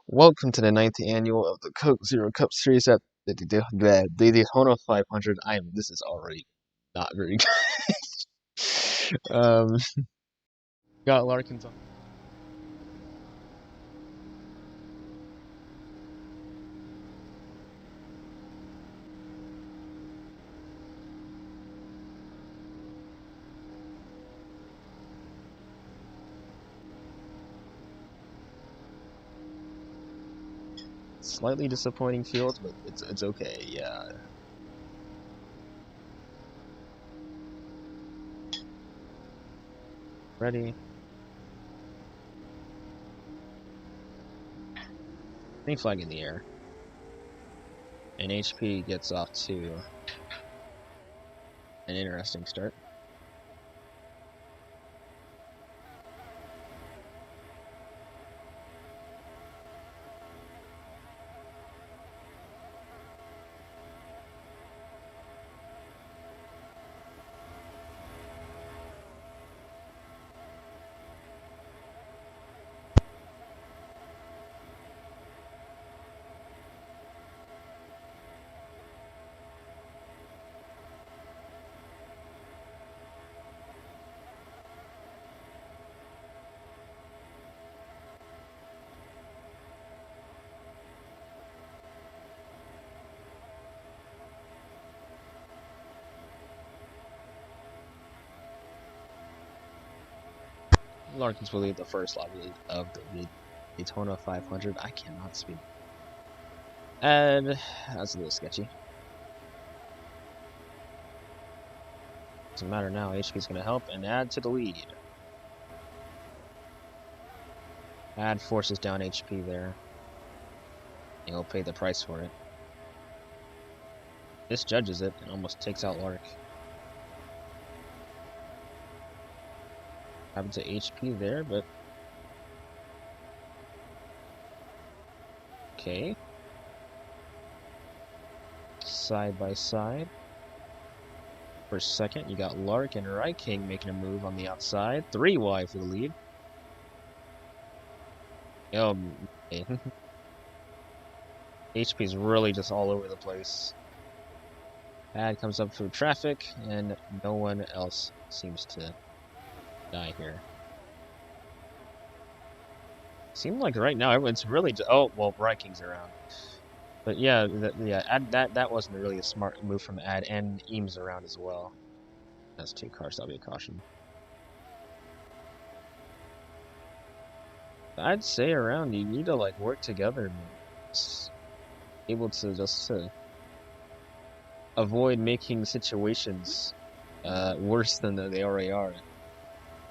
Welcome to the ninth annual of the Coke Zero Cup Series at the Daytona 500. This is already not very good. Got Larkins on. Slightly disappointing field, but it's okay. Yeah. Ready? Green flag in the air, and HP gets off to an interesting start. Larkins will lead the first lap of the Daytona 500. I cannot speak. And that's a little sketchy. Doesn't matter now. HP's going to help and add to the lead. Add forces down HP there. He'll pay the price for it. Misjudges it and almost takes out Lark. Happened to HP there, but okay. Side by side. For a second, you got Lark and King making a move on the outside. 3 wide for the lead. Okay. HP's really just all over the place. Ad comes up through traffic, and no one else seems to die here. Seems like right now everyone's really oh well, King's around. But yeah, that wasn't really a smart move from Ad, and Eames around as well. That's 2 cars. That'll be a caution. I'd say around you need to like work together, and able to just avoid making situations worse than they already are.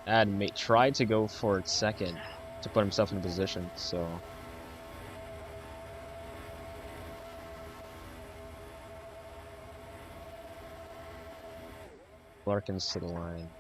Ad tried to go for second to put himself in position, so. Larkins to the line.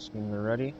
Just when they're ready.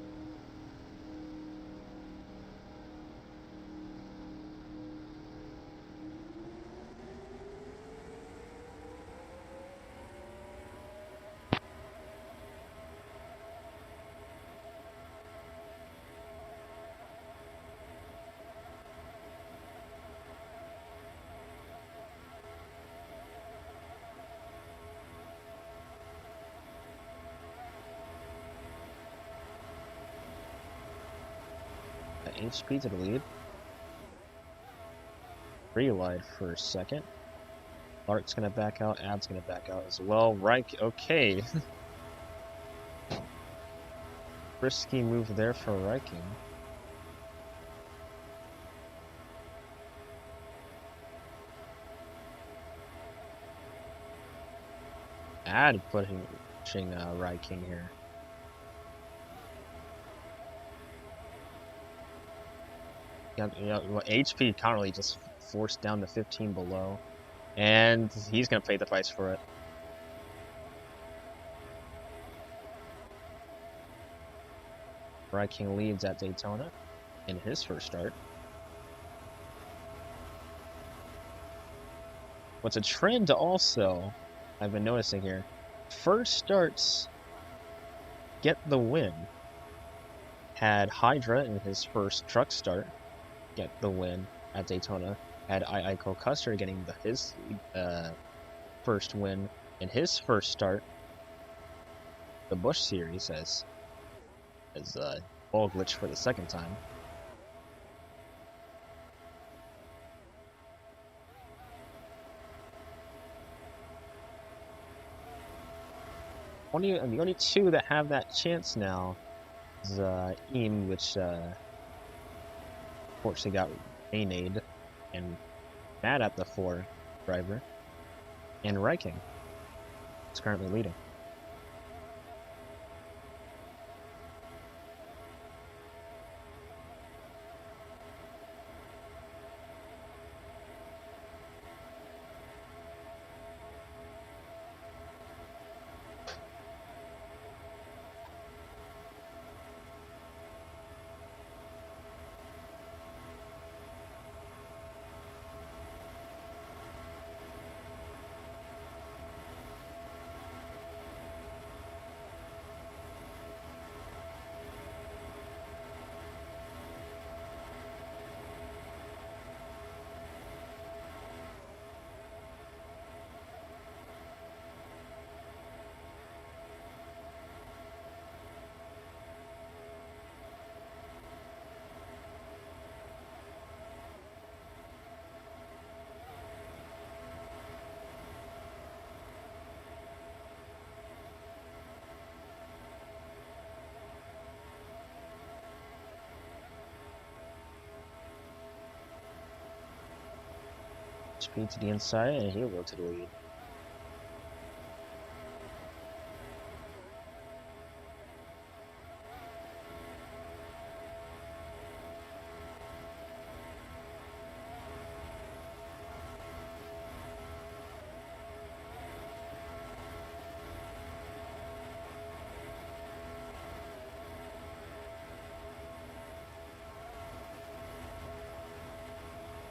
HP to the lead. 3 wide for a second. Lark's gonna back out, Ab's gonna back out as well. Right, okay. Risky move there for Riking. Ad pushing Riking here. HP currently just forced down to 15 below. And he's gonna pay the price for it. Riking leads at Daytona in his first start. What's a trend also I've been noticing here, first starts get the win. Had Hydra in his first truck start get the win at Daytona. Had Ico Custer getting his first win in his first start. The Busch Series as ball glitch for the second time. The only two that have that chance now is Eam, which fortunately got rainade and mad at the 4 driver, and Riking is currently leading. Speed to the inside, and he'll go to the lead.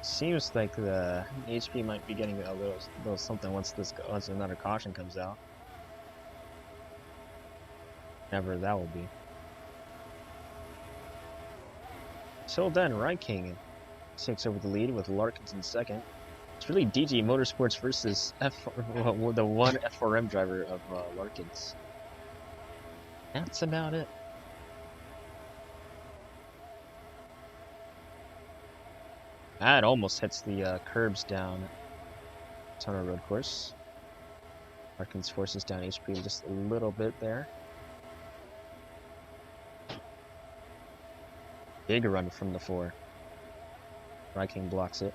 Seems like the HP might be getting a little something once another caution comes out. Never that will be. Till then, Riking takes over the lead with Larkins in second. It's really DG Motorsports versus the one F4M driver of Larkins. That's about it. That almost hits the curbs down Daytona road course. Larkins forces down HP just a little bit there. Big run from the 4. Riking blocks it.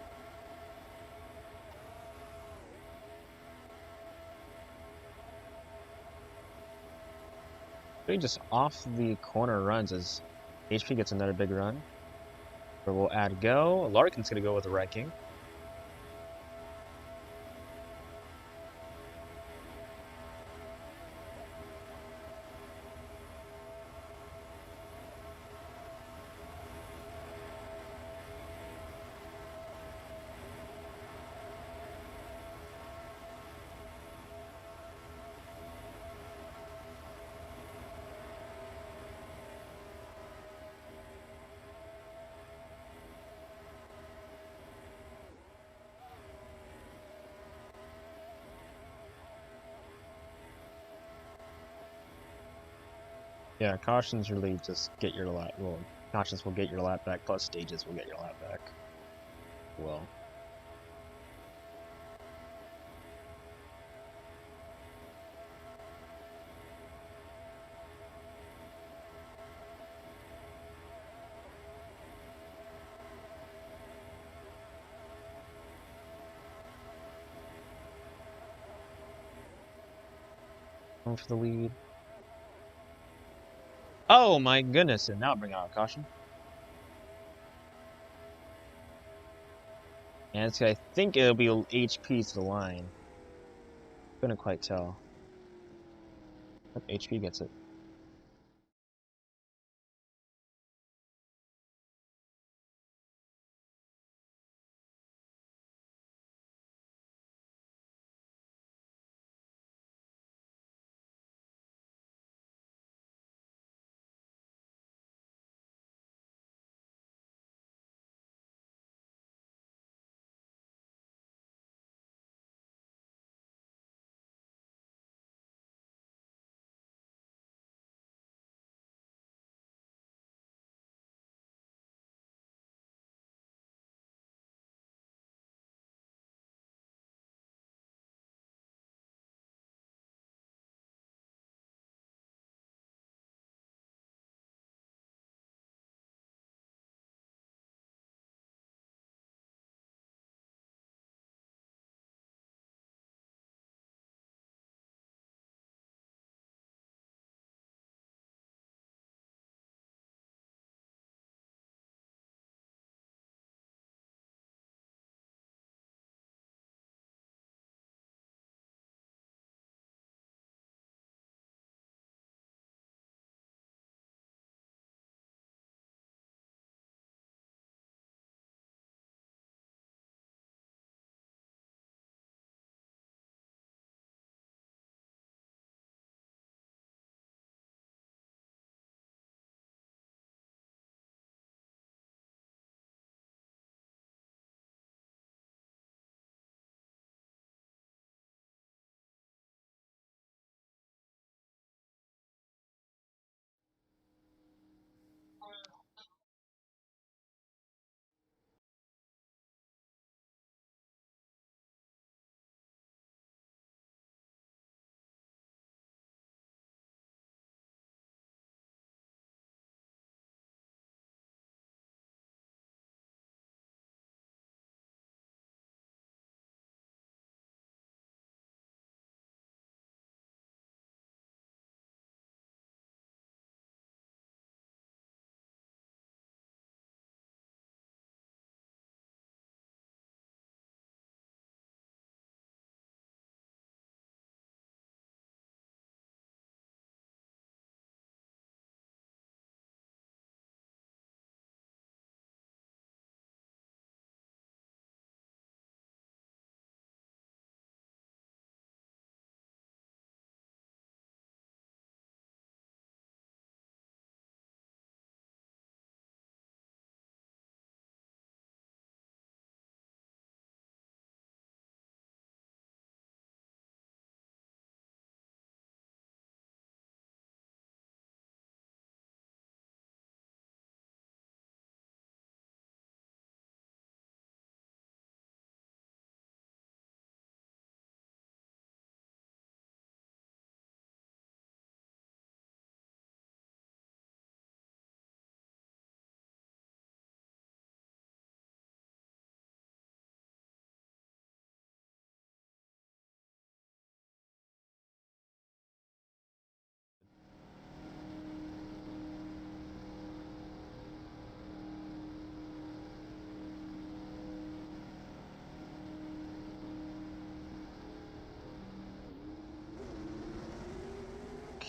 Really just off the corner runs as HP gets another big run. Where we'll add go. Larkin's gonna go with the Riking. Yeah, cautions really just get your lap. Well, cautions will get your lap back, plus stages will get your lap back. Well. Going for the lead. Oh my goodness, and now bring out a caution. And it's, I think it'll be HP to the line. Couldn't quite tell. Yep, HP gets it.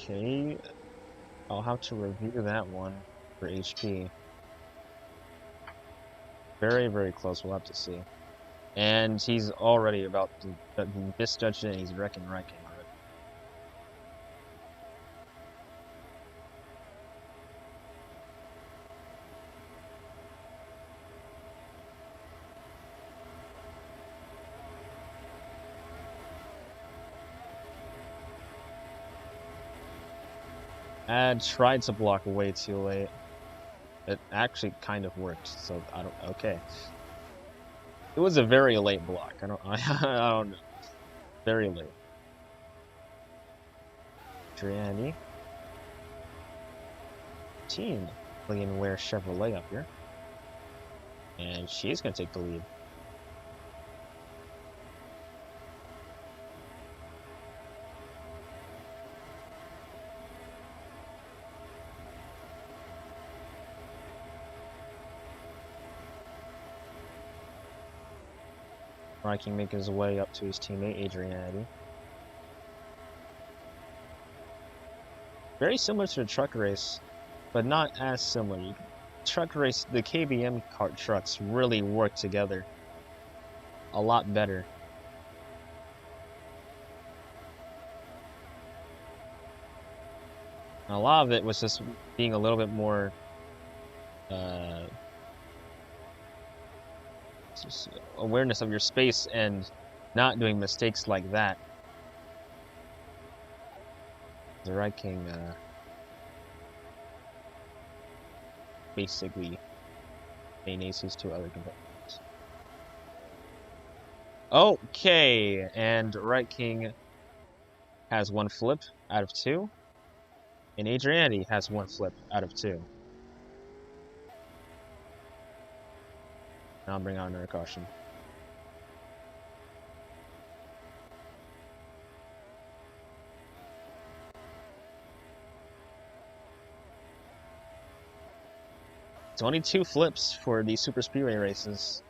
Okay, I'll have to review that one for HP. Very, very close, we'll have to see. And he's already about to misjudge it, and he's wrecking already. I tried to block way too late. It actually kind of worked, so I don't. Okay, it was a very late block. I don't. I don't know. Very late. Driani. Team Alienware Chevrolet up here, and she's gonna take the lead. Viking making his way up to his teammate Adriani. Very similar to the truck race, but not as similar. Truck race, the KBM kart trucks really work together a lot better. And a lot of it was just being a little bit more uh, just awareness of your space and not doing mistakes like that. The Red King basically main-aces his two other competitors. Okay, and Right King has one flip out of two, and Adriani has one flip out of two. Now I'll bring out another caution. It's only two flips for these super speedway races.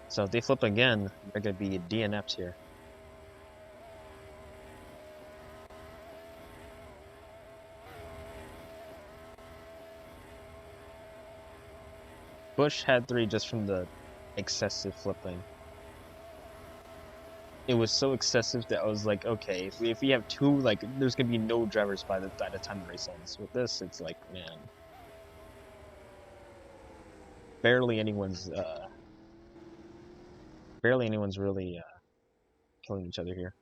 So if they flip again, they're going to be DNF'd here. Bush had three just from the excessive flipping. It was so excessive that I was like, okay, if we have two, like, there's going to be no drivers by the time the race ends. With this, it's like, man. Barely anyone's really killing each other here.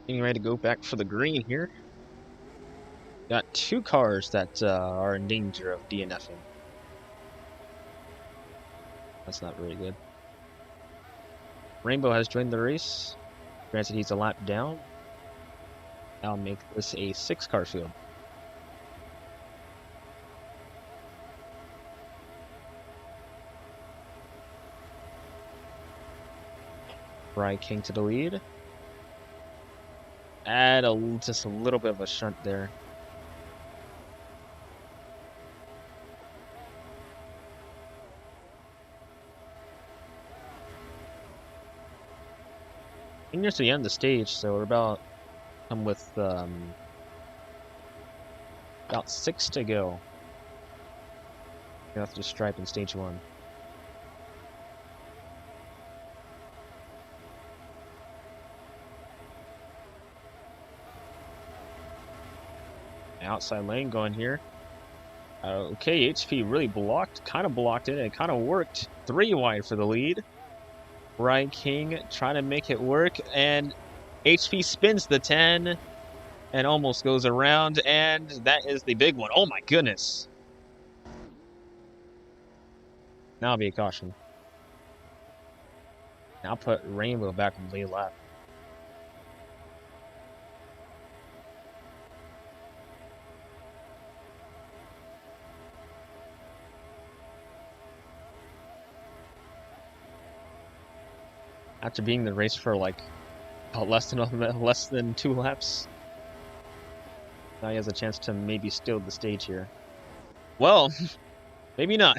Getting ready to go back for the green here. Got two cars that are in danger of DNFing. That's not very good. Rainbow has joined the race. Granted, he's a lap down. I'll make this a 6-car field. Brian King to the lead. Add just a little bit of a shunt there. I think near to the end of the stage, so we're about with about 6 to go. You have to stripe in stage 1. Outside lane going here. Okay, HP really kind of blocked it, and it kind of worked. 3 wide for the lead. Brian King trying to make it work, and HP spins the 10 and almost goes around, and that is the big one. Oh my goodness. Now I'll be a caution. Now put Rainbow back on the lead lap. After being in the race for like less than 2 laps, now he has a chance to maybe steal the stage here. Well, maybe not.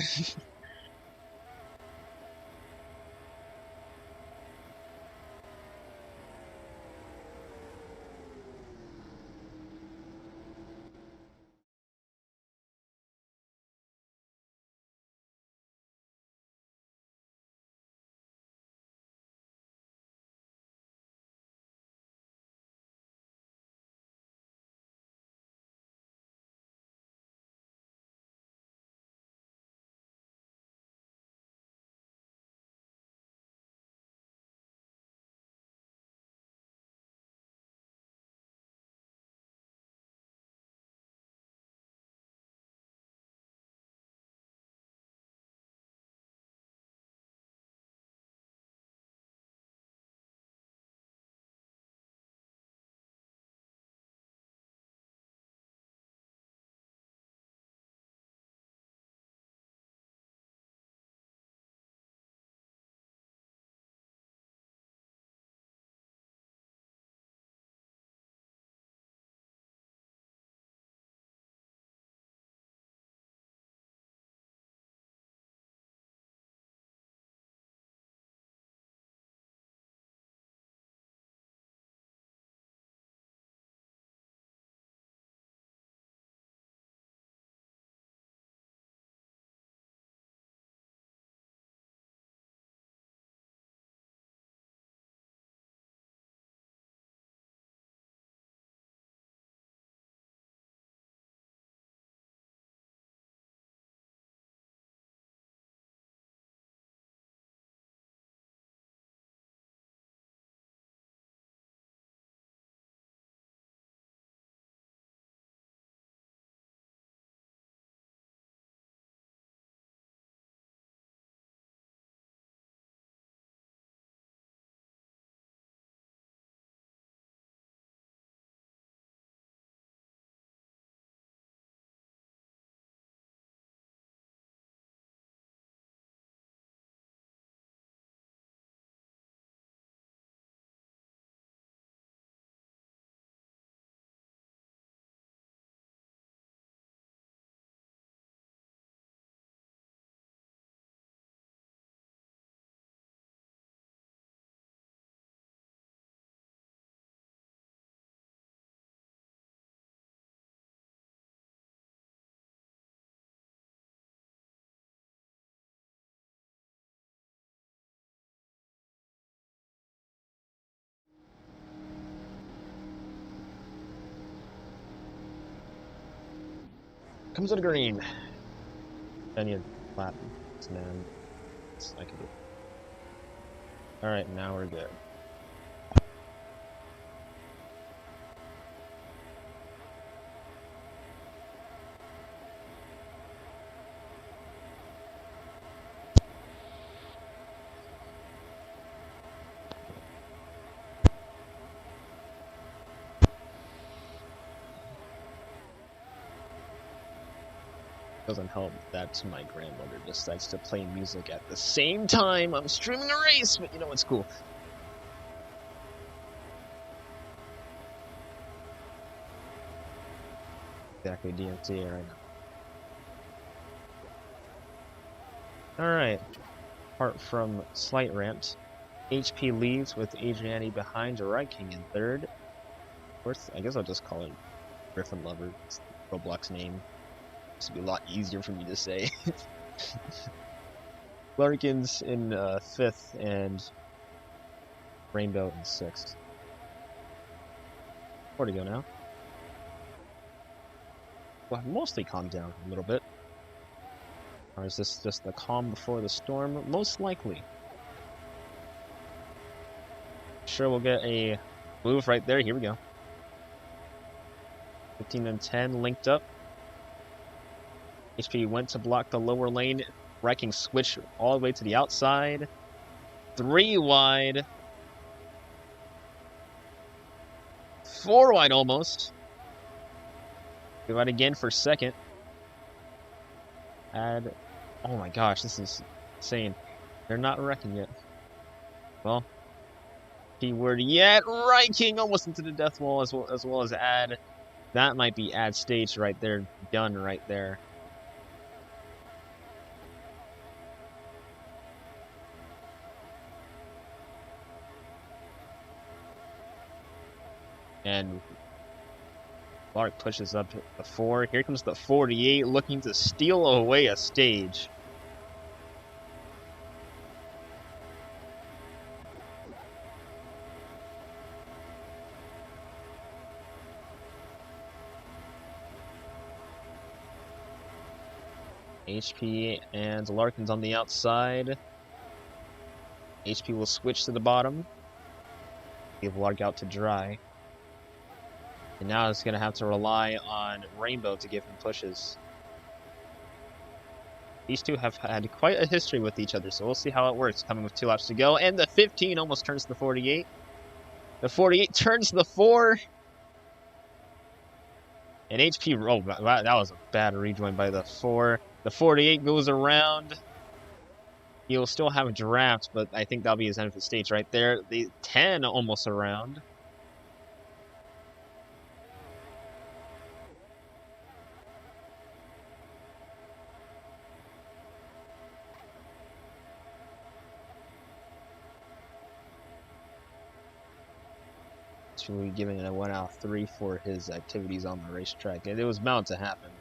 Comes to the green. Then you lap. Man, I can do it. Alright, now we're good. Doesn't help that my grandmother decides to play music at the same time I'm streaming a race, but you know, it's cool. Exactly, DMC right now. Alright, apart from slight ramps, HP leads with Adriani behind, Right King in third. Fourth, I guess I'll just call it Griffin Lover. It's Roblox name. This would be a lot easier for me to say. Larkins in fifth and Rainbow in sixth. Where to go now? Well, I've mostly calmed down a little bit. Or is this just the calm before the storm? Most likely. Sure, we'll get a move right there. Here we go. 15 and 10 linked up. HP went to block the lower lane. Wrecking switch all the way to the outside. 3 wide. 4 wide almost. Go out again for second. Add. Oh my gosh, this is insane. They're not wrecking yet. Well, keyword yet. Right King almost into the death wall as well as add. That might be ad stage right there. Done right there. And Clark pushes up the 4. Here comes the 48 looking to steal away a stage. HP and Larkin's on the outside. HP will switch to the bottom. Give Lark out to dry. And now it's going to have to rely on Rainbow to give him pushes. These two have had quite a history with each other, so we'll see how it works. Coming with 2 laps to go, and the 15 almost turns the 48. The 48 turns the 4. And HP, oh, that was a bad rejoin by the 4. The 48 goes around. He'll still have a draft, but I think that'll be his end of the stage right there. The 10 almost around. It's really giving it a 1 out of 3 for his activities on the racetrack. And it was bound to happen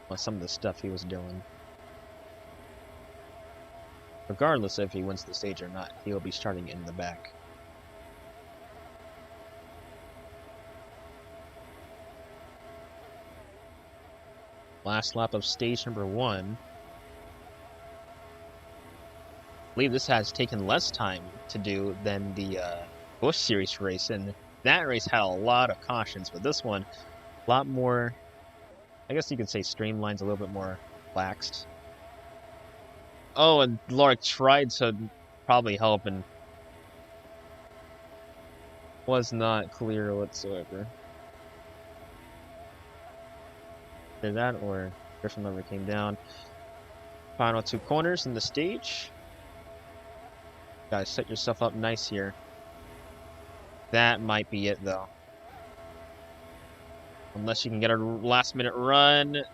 with some of the stuff he was doing. Regardless if he wins the stage or not, he'll be starting in the back. Last lap of stage number 1. I believe this has taken less time to do than the Busch Series race, and that race had a lot of cautions, but this one, a lot more, I guess you could say streamlined, a little bit more relaxed. Oh, and Lark tried to probably help and was not clear whatsoever. Did that, or Griffin never came down. Final 2 corners in the stage. Guys, set yourself up nice here. That might be it, though. Unless you can get a last-minute run.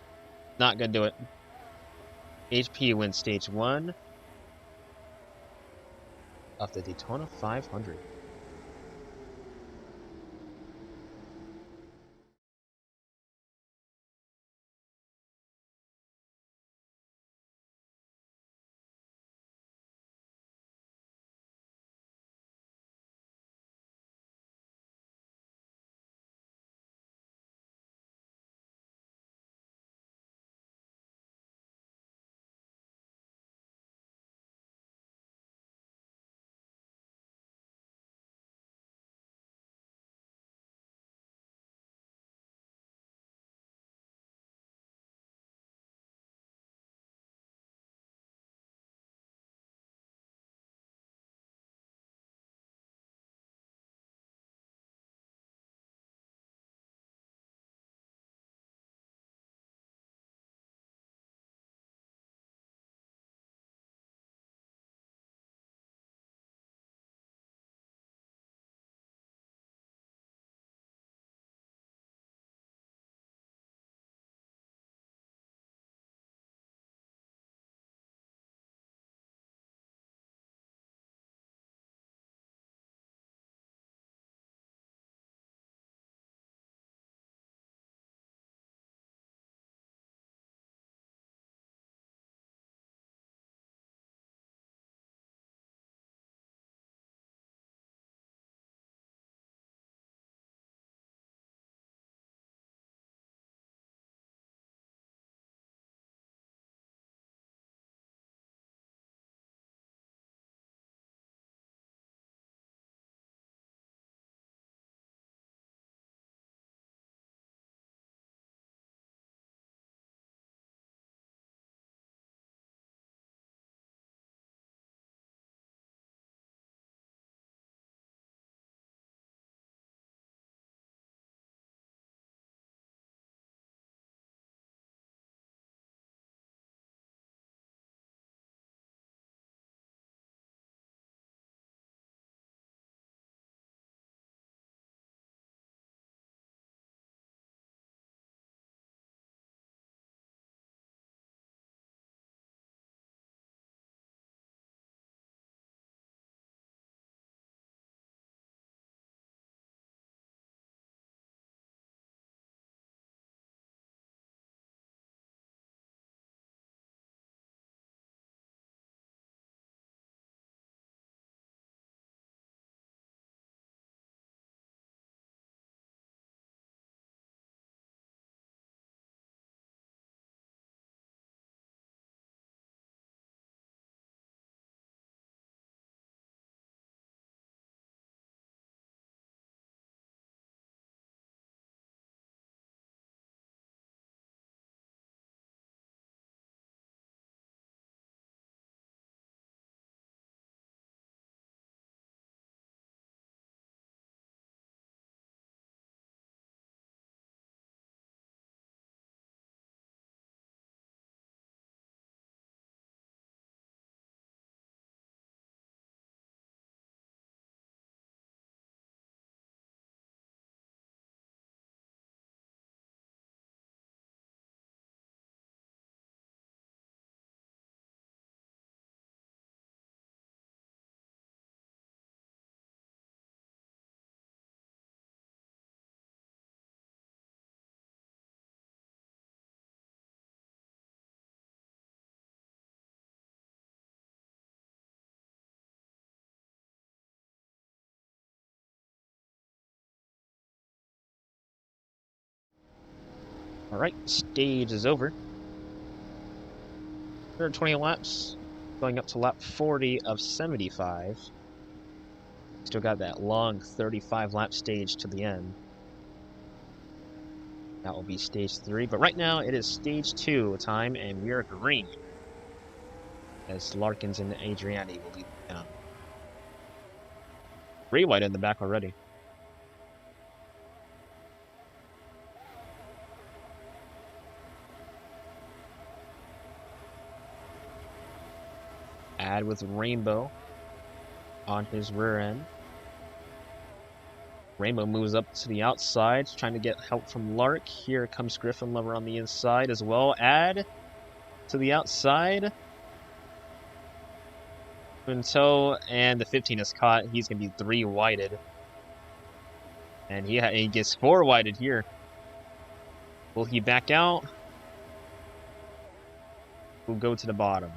Not gonna do it. HP wins stage 1 of the Daytona 500. All right, stage is over. 120 laps, going up to lap 40 of 75. Still got that long 35 lap stage to the end. That will be stage 3, but right now it is stage 2 time, and we are green. As Larkins and Adriani will lead down. 3 wide in the back already. Add with Rainbow on his rear end. Rainbow moves up to the outside, trying to get help from Lark. Here comes Griffin Lover on the inside as well. Add to the outside. Until, and the 15 is caught. He's going to be 3 wided. And he gets 4 wided here. Will he back out? We'll go to the bottom.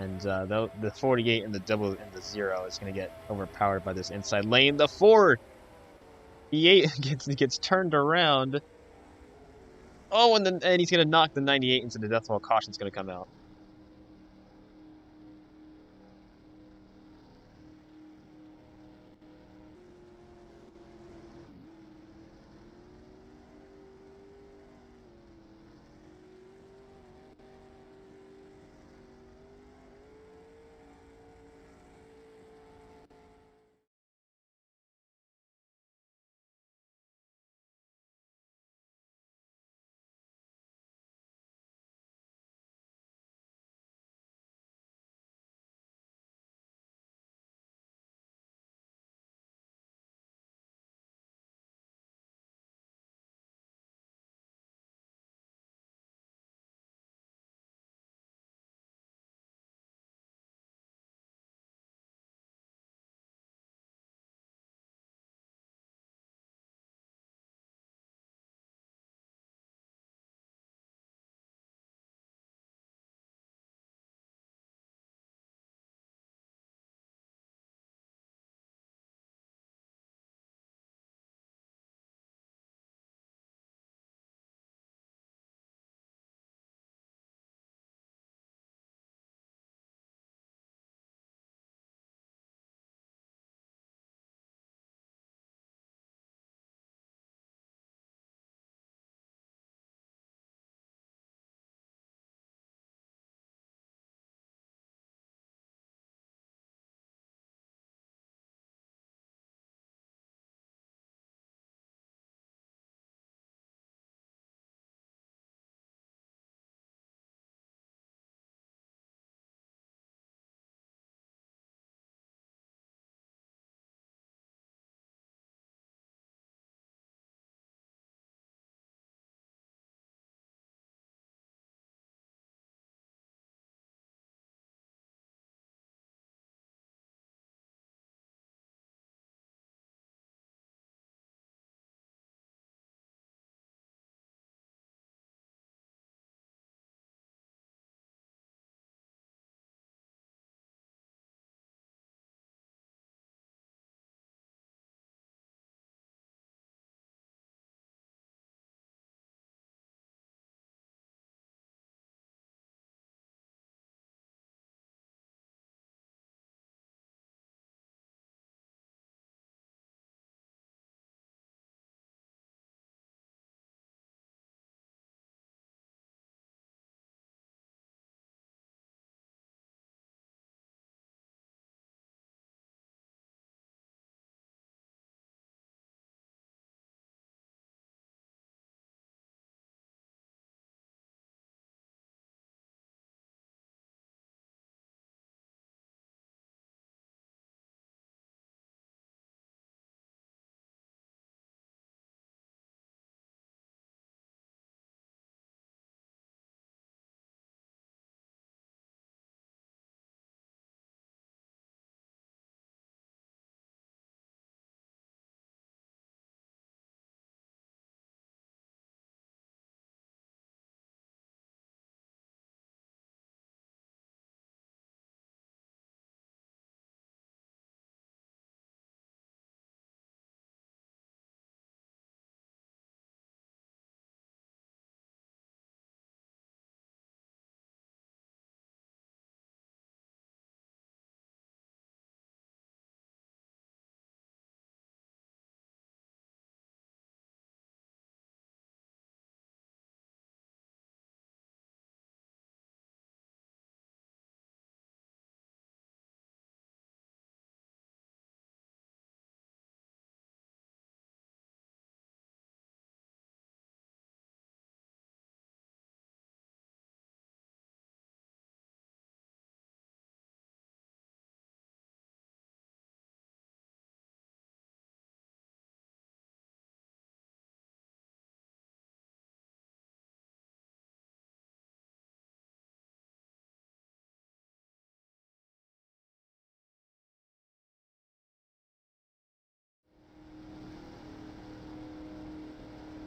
And the 48 and the double and the 0 is going to get overpowered by this inside lane. The 4! The 8 gets turned around. Oh, and he's going to knock the 98 into the death wall. Caution's going to come out.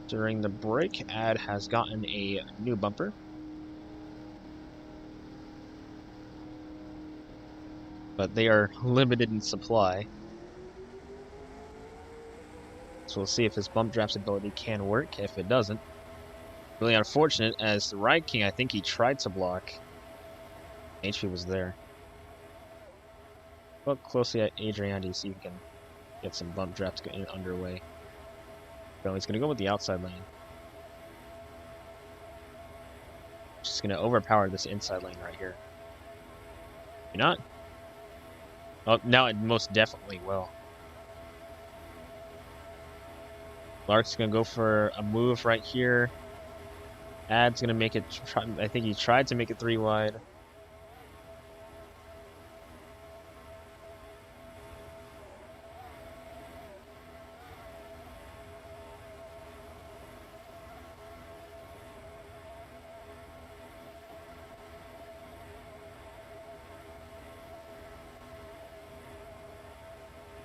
During the break, Ad has gotten a new bumper. But they are limited in supply. So we'll see if his bump draft ability can work. If it doesn't, really unfortunate, as the Ride King, I think he tried to block. HP was there. Look closely at Adrian to see if he can get some bump drafts underway. So he's going to go with the outside lane. Just going to overpower this inside lane right here. Maybe not. Oh, now it most definitely will. Lark's going to go for a move right here. Ad's going to make it, I think he tried to make it 3 wide.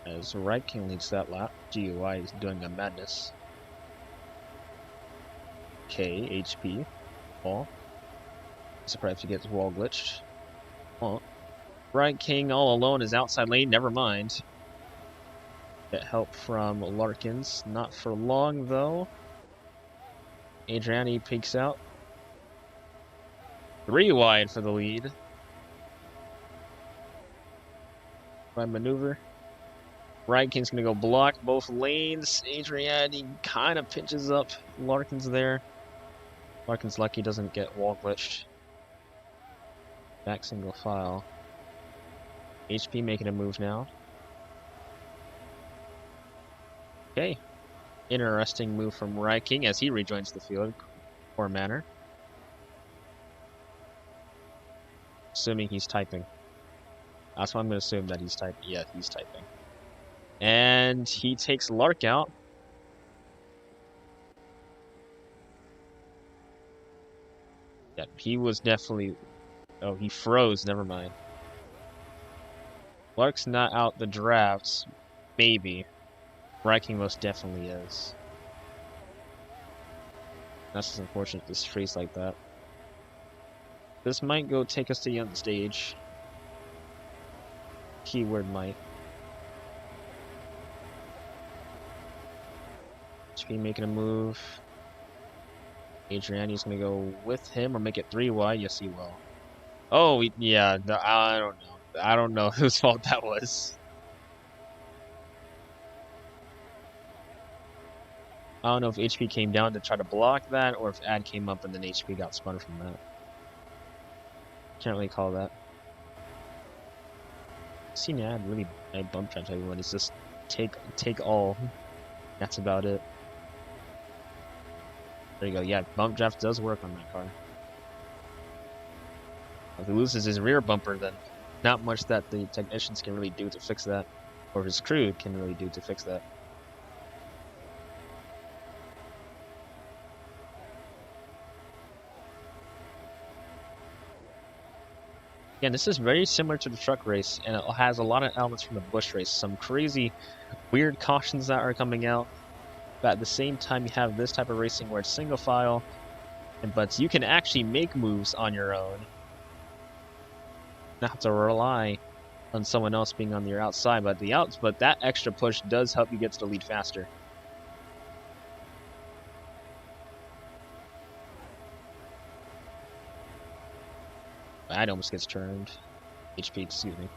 As Right King leads that lap, GUI is doing a madness. K, HP, Paul. Surprised he gets wall glitched. Well, Right King all alone is outside lane, never mind. Get help from Larkins, not for long though. Adriani peeks out. 3 wide for the lead. By maneuver. Right King's gonna go block both lanes. Adriani kind of pinches up Larkins there. Larkins lucky doesn't get wall glitched. Back single file. HP making a move now. Okay. Interesting move from Right King as he rejoins the field. Poor manner. Assuming he's typing. That's what I'm going to assume, that he's typing. Yeah, he's typing. And he takes Lark out. Yeah, he was definitely... Oh, he froze. Never mind. Lark's not out the drafts. Maybe. Right King most definitely is. That's just unfortunate this freeze like that. This might go take us to the end stage. Keyword might. HP making a move. Adriani's gonna go with him or make it 3 wide. Yes, he will. Oh, yeah. No, I don't know. I don't know whose fault that was. I don't know if HP came down to try to block that or if Ad came up and then HP got spun from that. Can't really call that. I've seen Ad really bump traps everyone. It's just take all. That's about it. There you go. Yeah, bump draft does work on that car. If he loses his rear bumper, then not much that the technicians can really do to fix that, or his crew can really do to fix that. Again, this is very similar to the truck race, and it has a lot of elements from the bush race. Some crazy, weird cautions that are coming out. But at the same time, you have this type of racing where it's single file, but you can actually make moves on your own. Not have to rely on someone else being on your outside, but that extra push does help you get to the lead faster. That almost gets turned. HP, excuse me.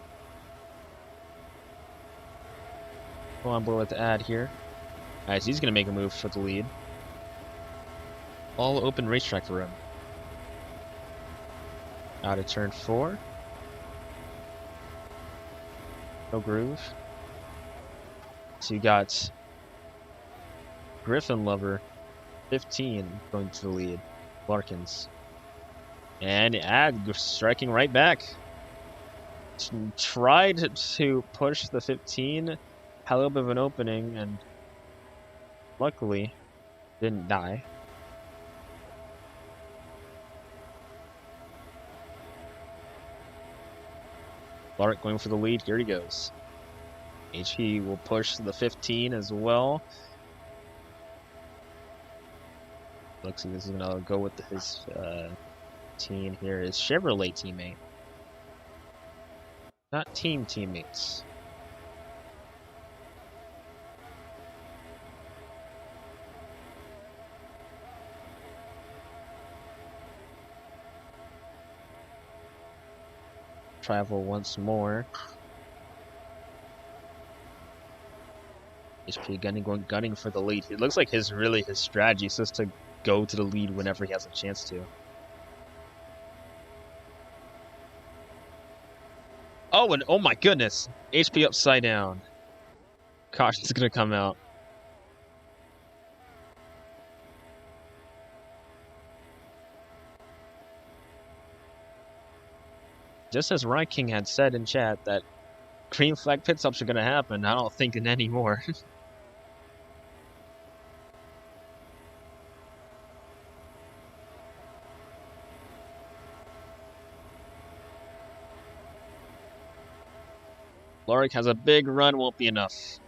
Go on board with the Ad here. Alright, so he's going to make a move for the lead. All open racetrack for him. Out of turn 4. No groove. So you got Griffin Lover, 15, going to the lead. Larkins. And Ad striking right back. Tried to push the 15, had a little bit of an opening, and luckily didn't die. Lark going for the lead. Here he goes. HP will push the 15 as well. Looks like this is gonna go with his team here. His Chevrolet teammate, not team teammates. Travel once more. HP gunning for the lead. It looks like his strategy is just to go to the lead whenever he has a chance to. Oh, and oh my goodness, HP upside down. Caution's gonna come out. Just as Ryan King had said in chat that green flag pit stops are gonna happen, I don't think it anymore. Lorik has a big run, won't be enough.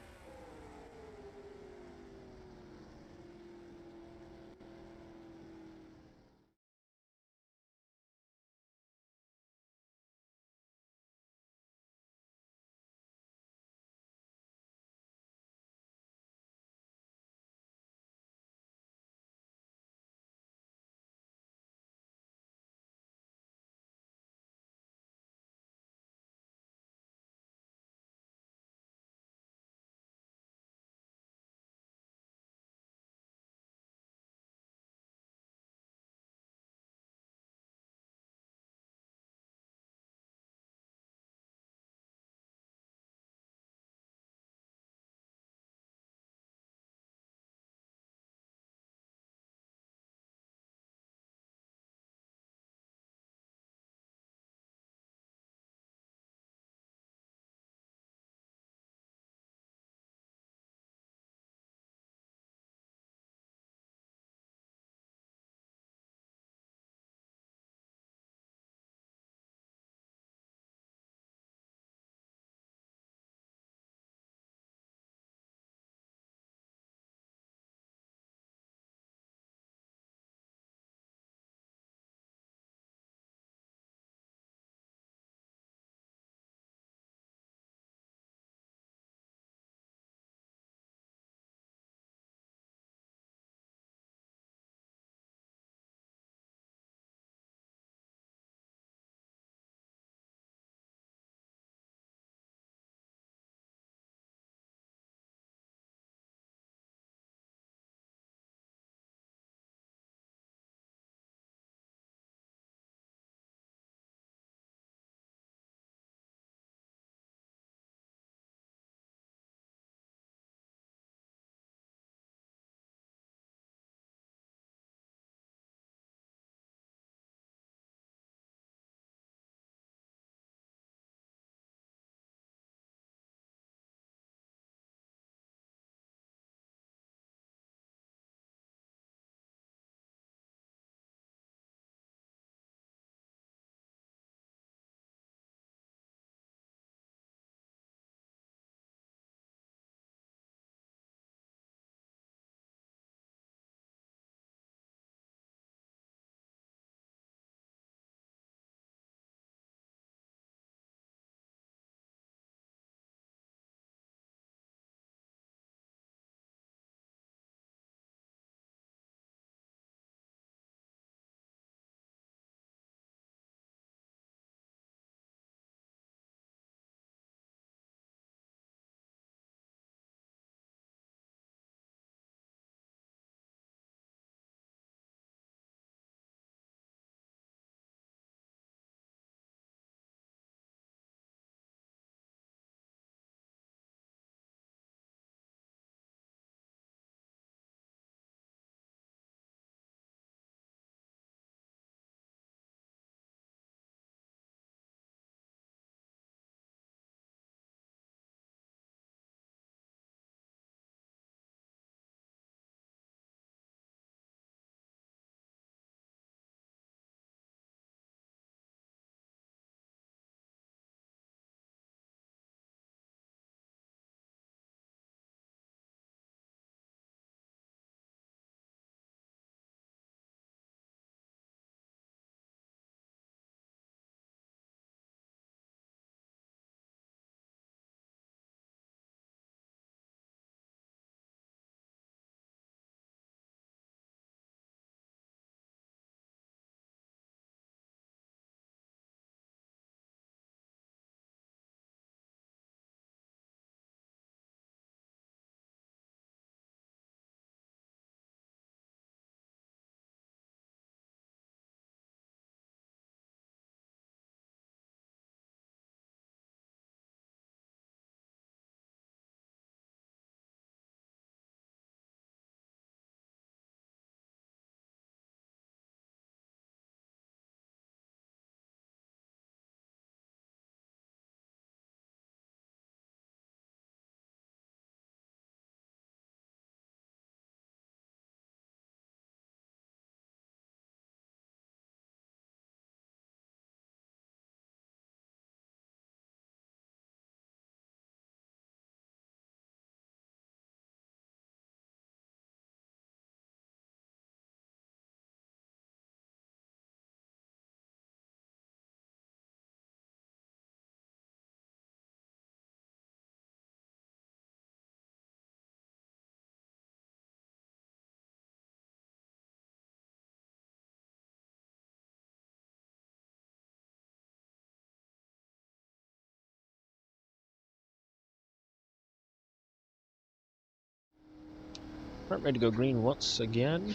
Aren't ready to go green once again.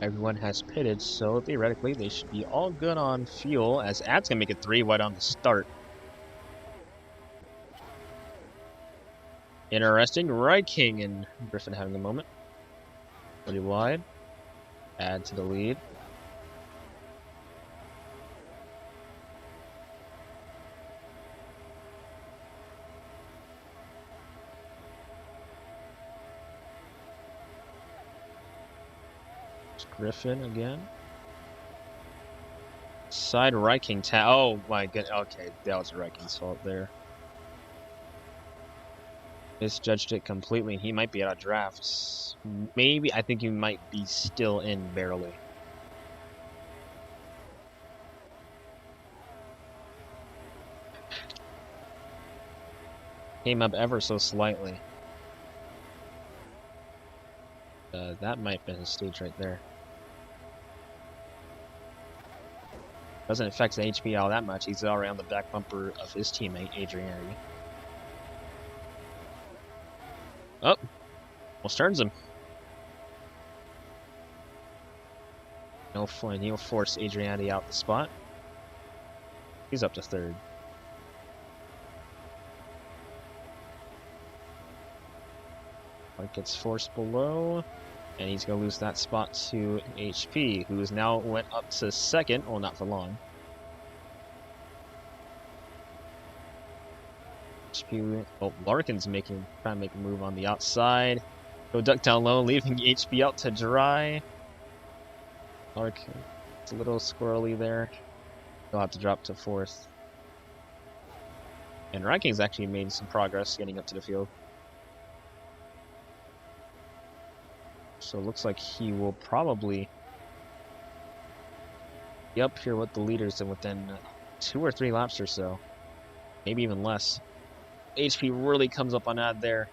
Everyone has pitted, so theoretically they should be all good on fuel, as Ad's gonna make it 3 wide on the start. Interesting. Right King and Griffin having a moment. Pretty wide. Add to the lead. Griffin again. Side Right King oh my god. Okay, that was Right King's fault there. Misjudged it completely. He might be out of drafts. Maybe. I think he might be still in barely. Came up ever so slightly. That might have been his stage right there. Doesn't affect the HP all that much. He's already on the back bumper of his teammate, Adriani. Oh, almost turns him. No fun. He'll force Adriani out the spot. He's up to third. Clark gets forced below, and he's going to lose that spot to HP, who is now went up to second. Well, not for long. HP. Oh, Larkin's trying to make a move on the outside. Go duck down low, leaving HP out to dry. Larkin, it's a little squirrely there. He'll have to drop to fourth. And Ranking's actually made some progress getting up to the field. So it looks like he will probably be up here with the leaders and within 2 or 3 laps or so. Maybe even less. HP really comes up on Ad there.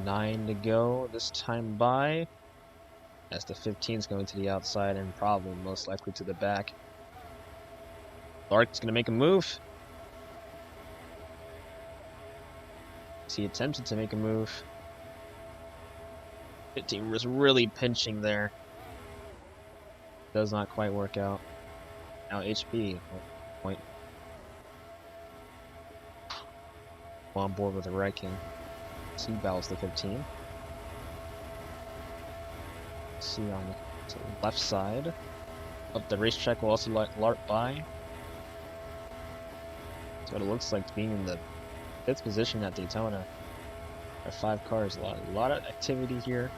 Nine to go this time by, as the 15's going to the outside and probably most likely to the back. Lark's going to make a move. He attempted to make a move. 15 was really pinching there. Does not quite work out. Now HP point. On board with the Right King. He battles the 15. See on the left side of the racetrack will also let Lark by. That's what it looks like being in the 5th position at Daytona. There are 5 cars, a lot of activity here.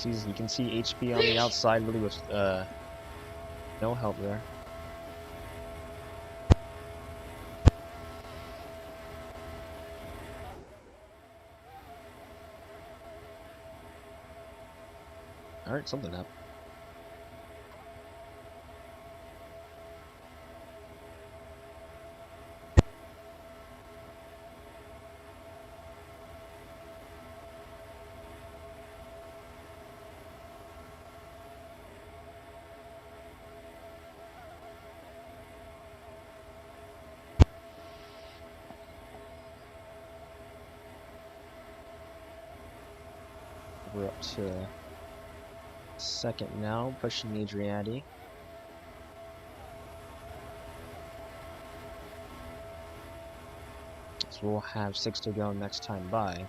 You can see HP on the outside really with no help there. Alright, something up. We're up to second now, pushing Adriani. So we'll have 6 to go next time by.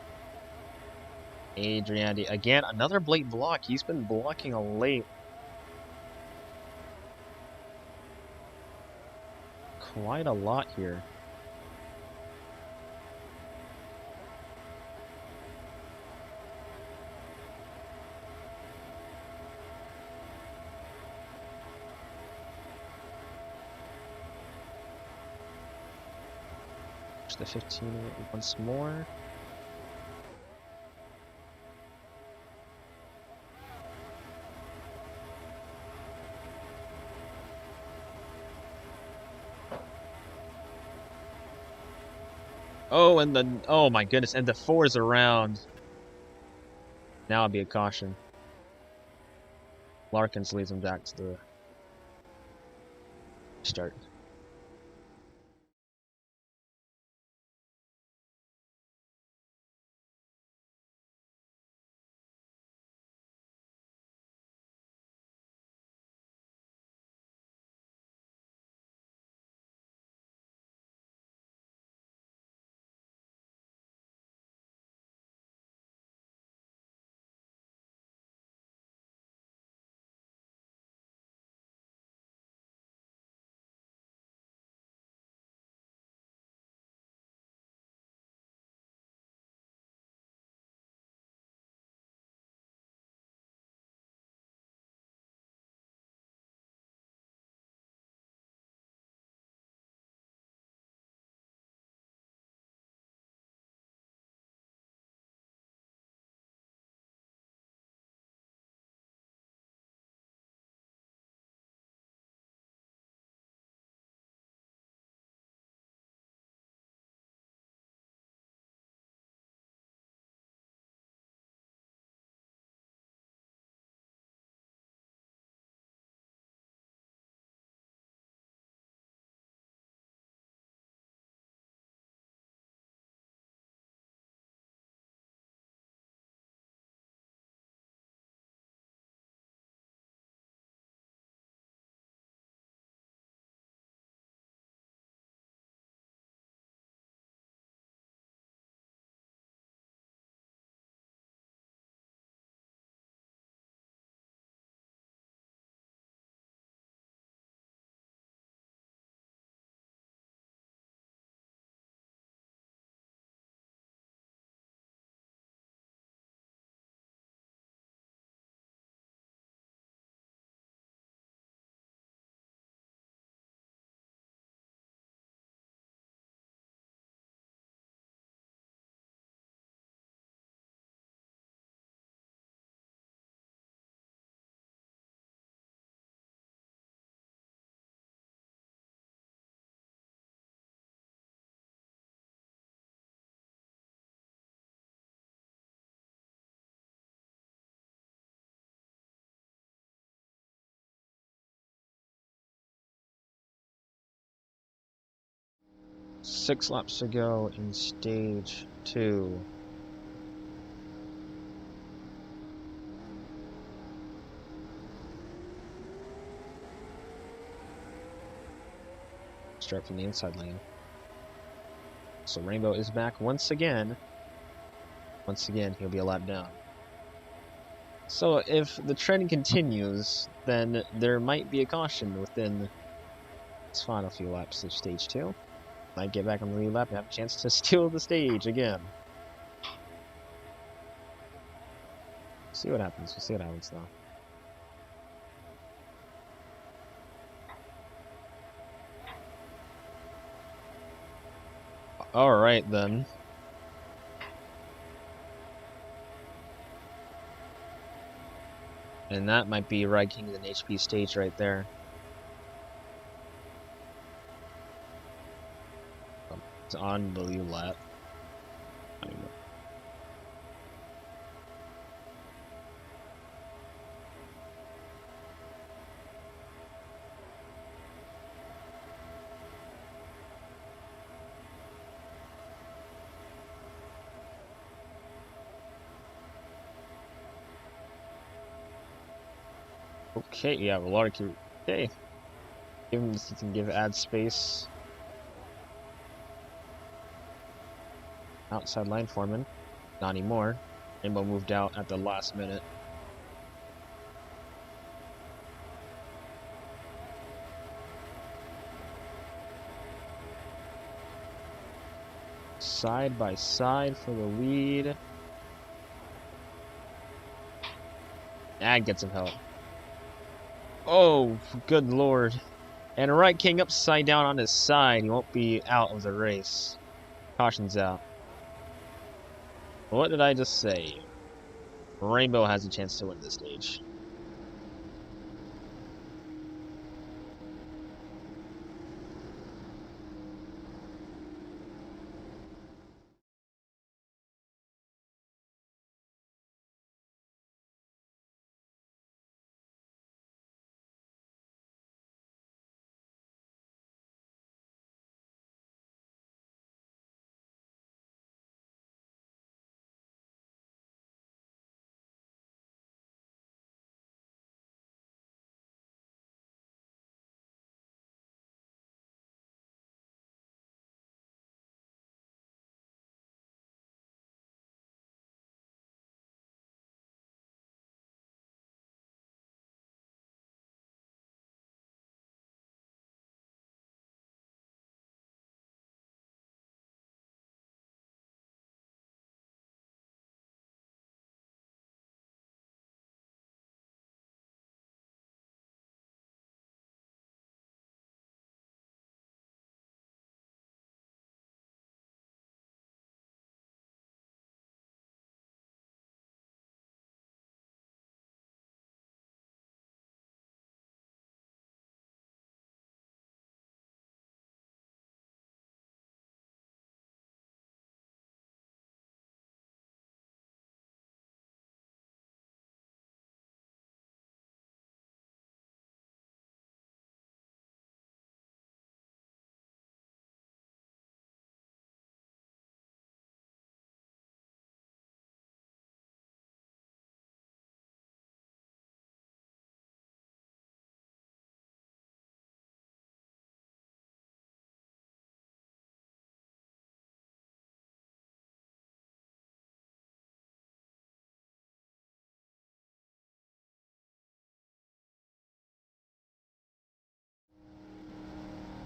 Adriani, again, another late block. He's been blocking a late. Quite a lot here. The 15 once more. Oh, and then, oh my goodness, and the 4 is around. Now it'd be a caution. Larkins leads him back to the start. Six laps to go in stage 2. Start from the inside lane. So Rainbow is back once again. Once again, he'll be a lap down. So if the trend continues, then there might be a caution within his final few laps of stage 2. Might get back on the lead lap and have a chance to steal the stage again. See what happens. We'll see what happens though. Alright then. And that might be Ride King of the HP stage right there. It's on the lead lap. Okay, yeah, a lot of okay. Give him, you can add space. Outside line foreman. Not anymore. Rainbow moved out at the last minute. Side by side for the lead. And gets some help. Oh, good lord. And Right King upside down on his side. He won't be out of the race. Caution's out. What did I just say? Rainbow has a chance to win this stage.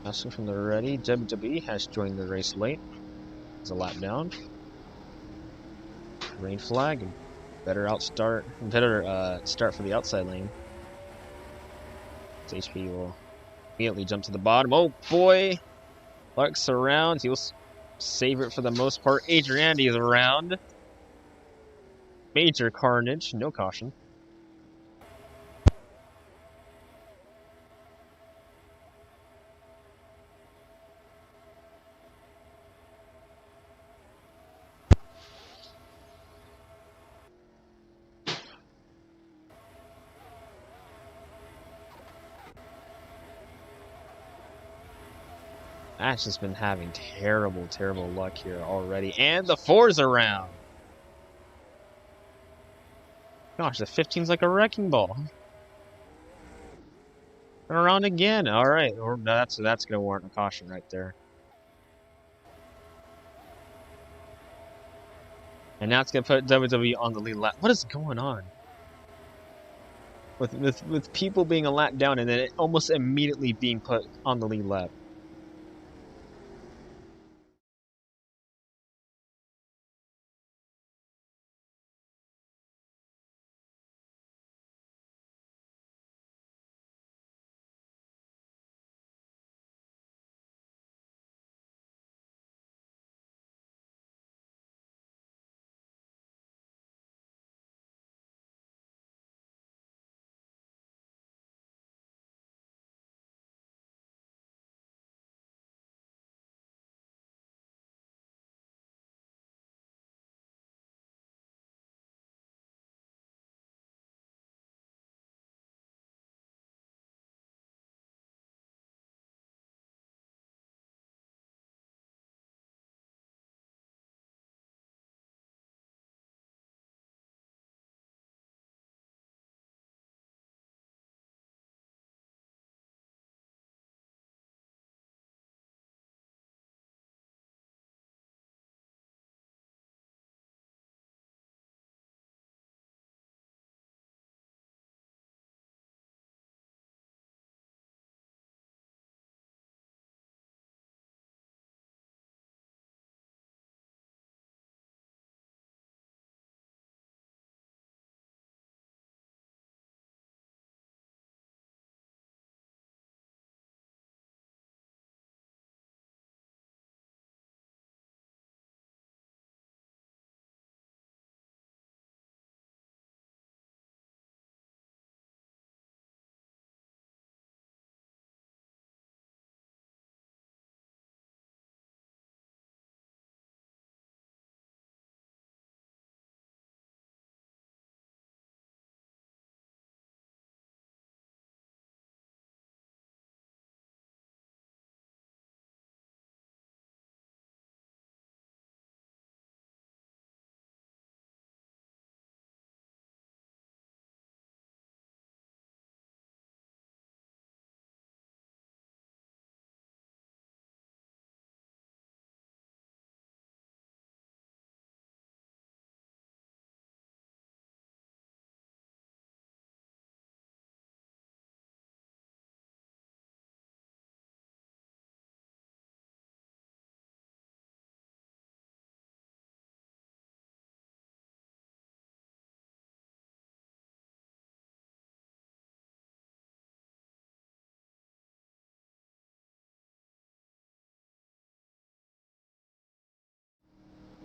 Asking from the ready, WWE has joined the race late. It's a lap down. Green flag. Better start for the outside lane. So HP will immediately jump to the bottom. Oh boy! Clark's around. He'll save it for the most part. Adriandy is around. Major carnage. No caution. Ash has been having terrible, terrible luck here already. And the 4's around. Gosh, the 15's like a wrecking ball. And around again. All right, that's going to warrant a caution right there. And now it's going to put WWE on the lead lap. What is going on? With people being a lap down and then it almost immediately being put on the lead lap.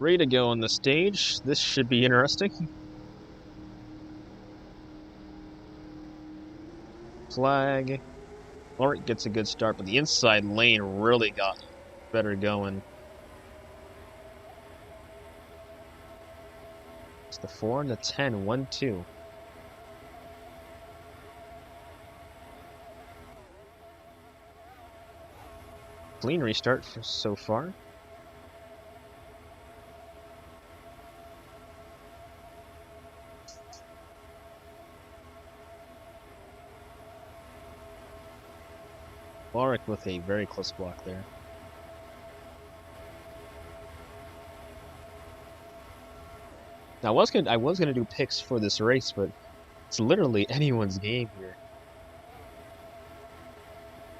Ready to go on the stage. This should be interesting. Flag. Lorick gets a good start, but the inside lane really got better going. It's the 4 and the 10, 1-2. Clean restart so far. Lorick with a very close block there. Now, I was gonna do picks for this race, but it's literally anyone's game here.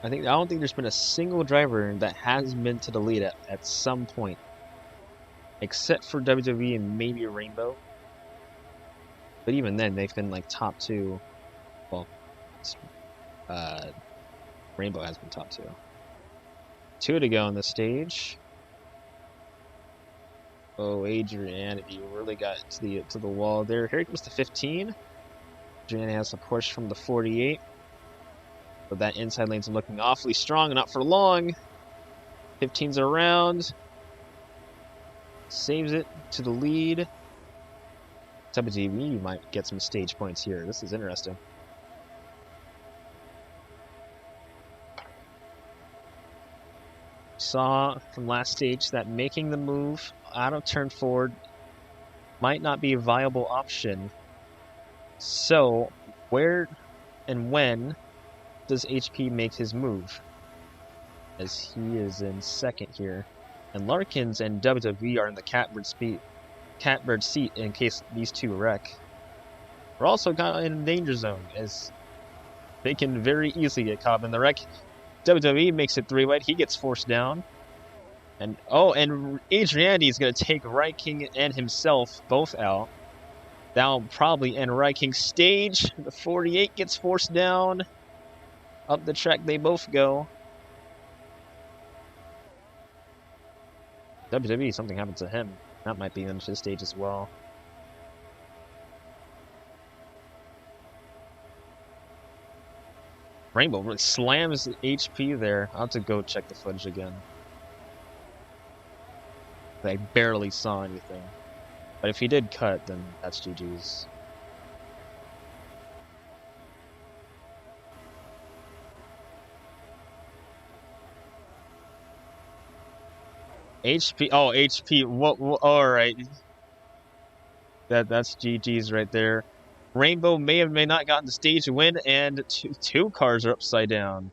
I don't think there's been a single driver that has been to the lead at some point, except for WWE and maybe Rainbow. But even then, they've been like top two. Well, uh, Rainbow has been top two. Two to go on the stage. Oh, Adrianity really got to the wall there. Here comes the 15. Adrianity has a push from the 48. But that inside lane's looking awfully strong, not for long. 15's around. Saves it to the lead. WTV might get some stage points here. This is interesting. Saw from last stage that making the move out of turn forward might not be a viable option. So, where and when does HP make his move? As he is in second here. And Larkins and WWE are in the catbird seat in case these two wreck. We're also kind of in a danger zone, as they can very easily get caught in the wreck. WWE makes it three-way. He gets forced down. And Adrianity is going to take Right King and himself both out. That'll probably end Right King's stage. The 48 gets forced down. Up the track they both go. WWE, something happened to him. That might be into the stage as well. Rainbow really slams HP there. I'll have to go check the footage again. I barely saw anything. But if he did cut, then that's GG's. HP. Oh, HP. What? All right. That's GG's right there. Rainbow may have may not gotten the stage win, and two cars are upside down.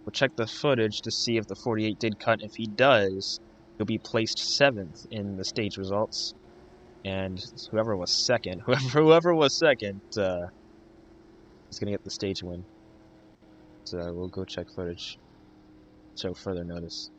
We'll check the footage to see if the 48 did cut. If he does, he'll be placed 7th in the stage results. And whoever was second is gonna get the stage win. So we'll go check footage. Show further notice.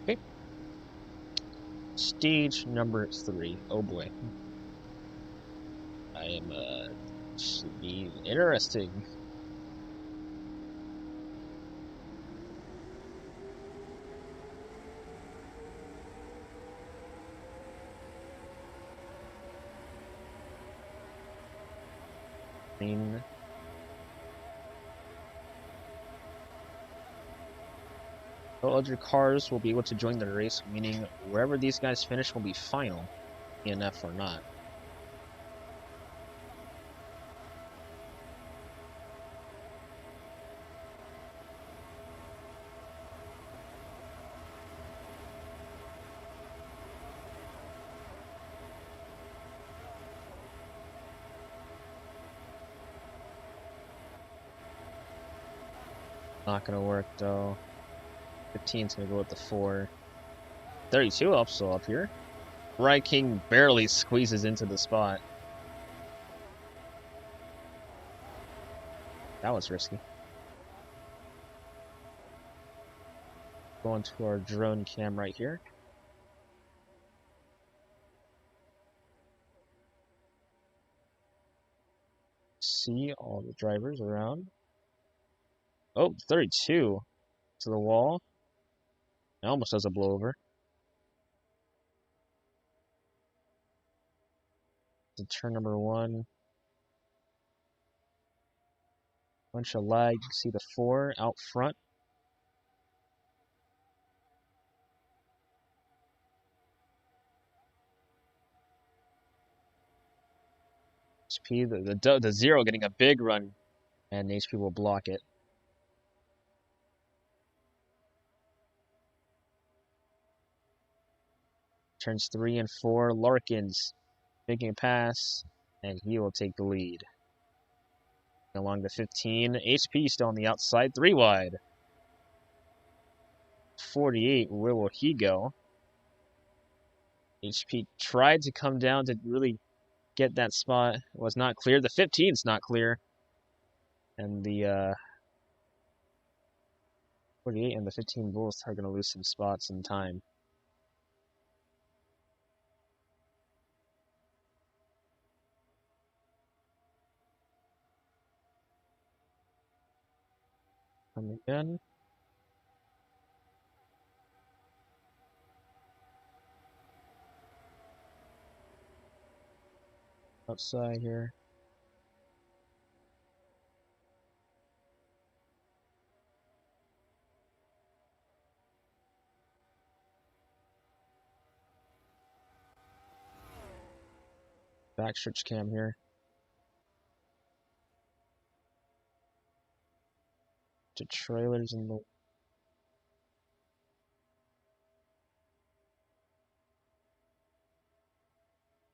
Okay. Stage number 3. Oh boy. I am, should be interesting. No other cars will be able to join the race, meaning wherever these guys finish will be final, DNF or not. Not gonna work though. 15's gonna go with the 4. 32 also up here. Right King barely squeezes into the spot. That was risky. Going to our drone cam right here. See all the drivers around. Oh, 32 to the wall. It almost does a blowover. To turn number 1. Bunch of lag. You can see the 4 out front. HP, the 0 getting a big run, and HP will block it. Turns 3 and 4. Larkins making a pass, and he will take the lead. Along the 15. HP still on the outside. 3 wide. 48. Where will he go? HP tried to come down to really get that spot. Was not clear. The 15's not clear. And the 48 and the 15 both are going to lose some spots in time. Coming in. Outside here. Backstretch cam here. To trailers in the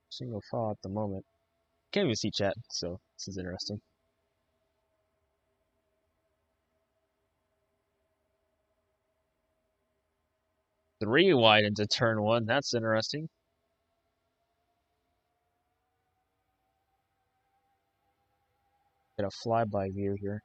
single file at the moment. Can't even see chat, so this is interesting. 3 wide into turn 1. That's interesting. Get a flyby view here.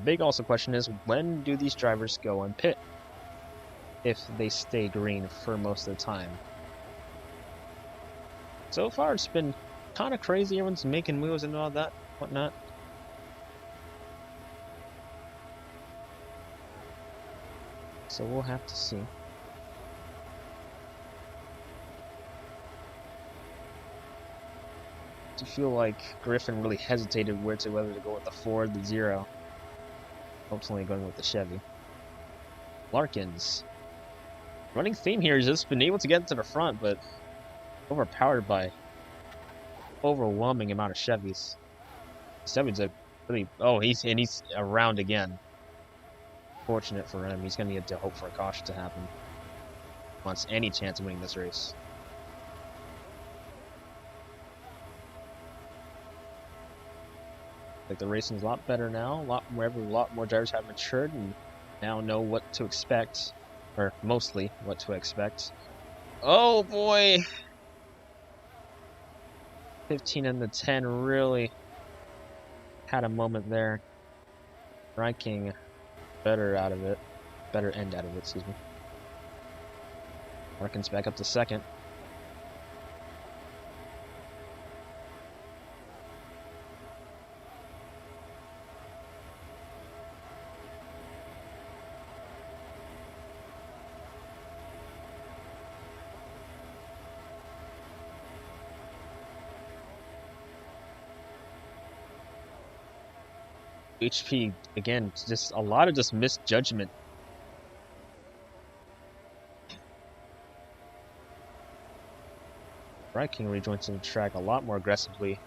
Big also question is, when do these drivers go and pit? If they stay green for most of the time. So far it's been kind of crazy. Everyone's making moves and all that, whatnot. So we'll have to see. Do you feel like Griffin really hesitated whether to go with the 4 or the 0? Ultimately going with the Chevy. Larkins. Running theme here is just been able to get to the front, but overpowered by overwhelming amount of Chevys. Chevy's a really he's around again. Fortunate for him. He's gonna need to hope for a caution to happen. Wants any chance of winning this race. Like the racing's a lot better now. A lot more drivers have matured and now know what to expect, or mostly what to expect. Oh boy! 15 and the 10 really had a moment there. Ranking better out of it. Better end out of it, excuse me. Larkin's back up to second. HP, again, just a lot of just misjudgment. Ranking rejoins the track a lot more aggressively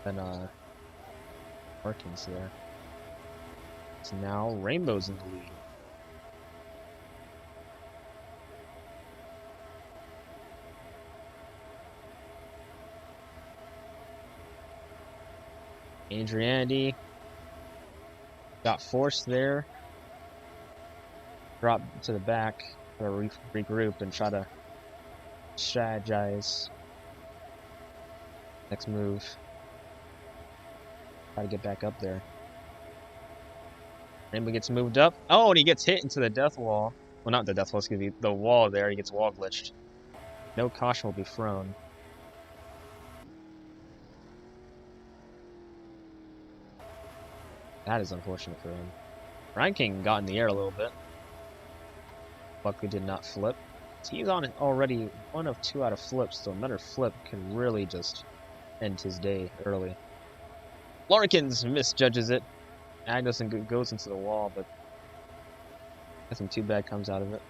than Larkin's there. So now Rainbow's in the lead. Adriandi got forced there. Drop to the back to regroup and try to strategize. Next move. Try to get back up there. Rainbow gets moved up. Oh, and he gets hit into the death wall. Well, not the death wall, excuse me. The wall there. He gets wall glitched. No caution will be thrown. That is unfortunate for him. Ranking got in the air a little bit. Luckily did not flip. He's on already 1 of 2 out of flips, so another flip can really just end his day early. Larkins misjudges it. Agneson goes into the wall, but nothing too bad comes out of it.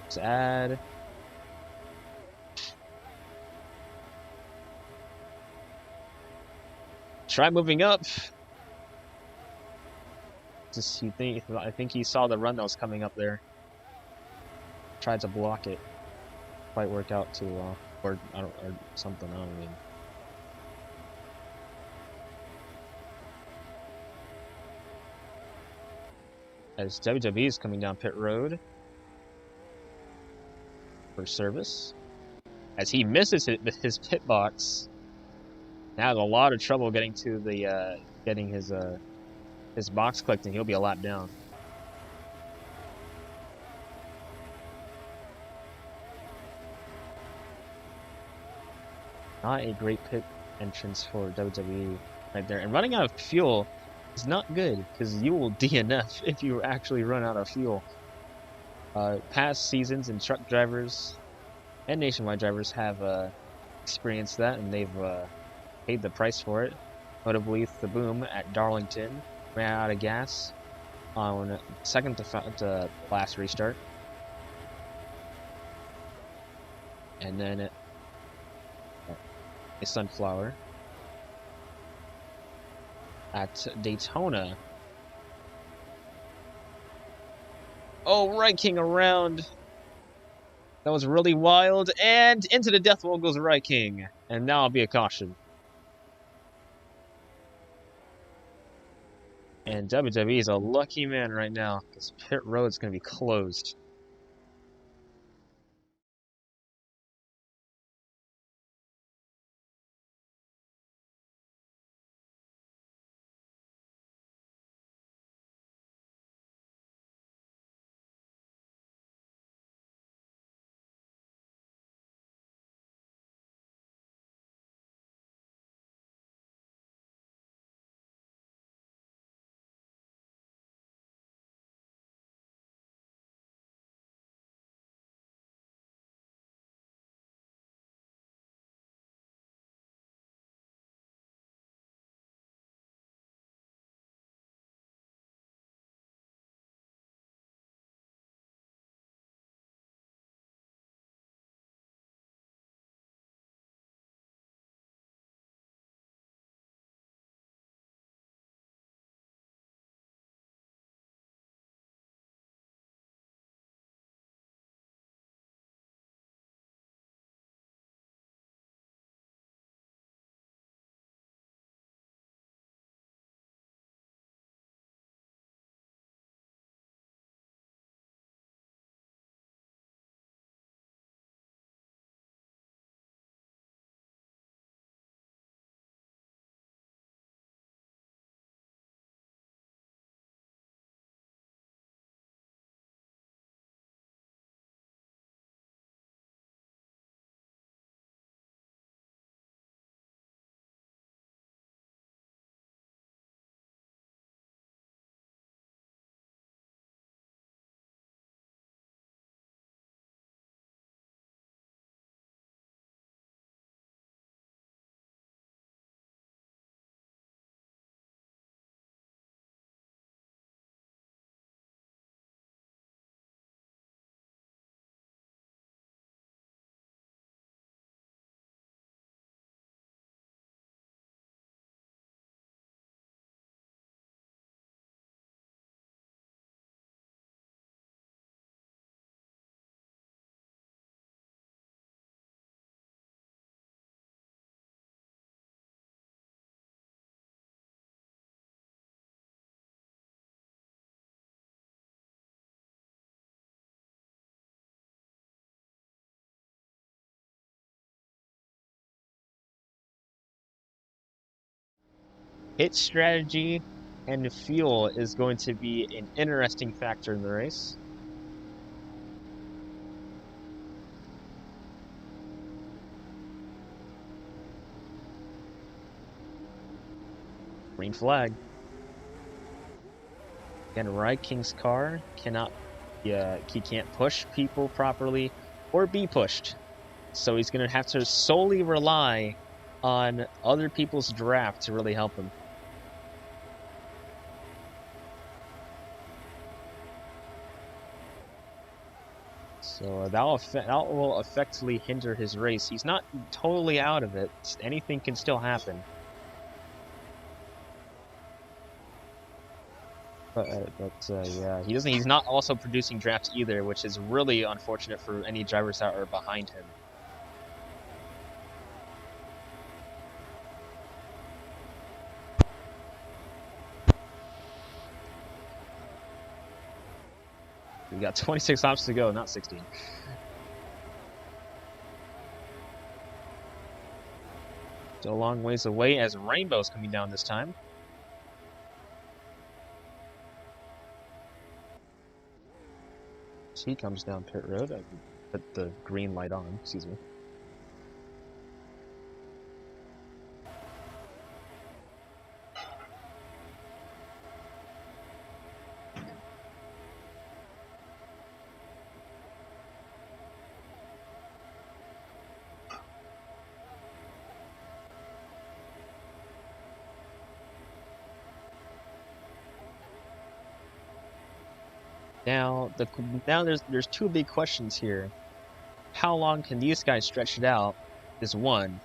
Let's add. Try moving up. Just I think he saw the run that was coming up there. Tried to block it. Quite work out too well, or something. I don't mean. As WWE is coming down pit road for service, as he misses his pit box. Now has a lot of trouble getting to the getting his box clicked, and he'll be a lap down. Not a great pit entrance for WWE right there. And running out of fuel is not good, because you will DNF if you actually run out of fuel. Past seasons and truck drivers and nationwide drivers have experienced that, and they've paid the price for it. Notably, the Boom at Darlington ran out of gas on second to last restart. And then a Sunflower at Daytona. Oh, Ranking around. That was really wild. And into the death wall goes Ranking. And now it'll be a caution. And WWE is a lucky man right now, because pit road's going to be closed. Pit strategy and fuel is going to be an interesting factor in the race. Green flag. Again, King's car cannot, he can't push people properly or be pushed. So he's going to have to solely rely on other people's draft to really help him. So that will effectively hinder his race. He's not totally out of it. Anything can still happen. But yeah, he's not also producing drafts either, which is really unfortunate for any drivers that are behind him. We got 26 laps to go, not 16. Still a long ways away as Rainbow's coming down this time. He comes down pit road. I put the green light on, excuse me. Now there's two big questions here. How long can these guys stretch it out? Is one.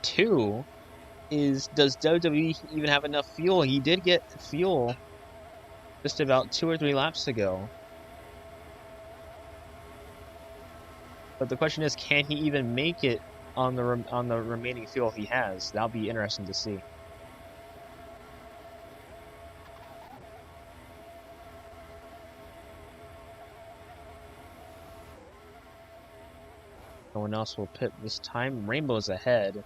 Two is, does WWE even have enough fuel? He did get fuel just about 2 or 3 laps ago. But the question is, can he even make it on the remaining fuel he has? That'll be interesting to see. No one else will pit this time. Rainbow's ahead.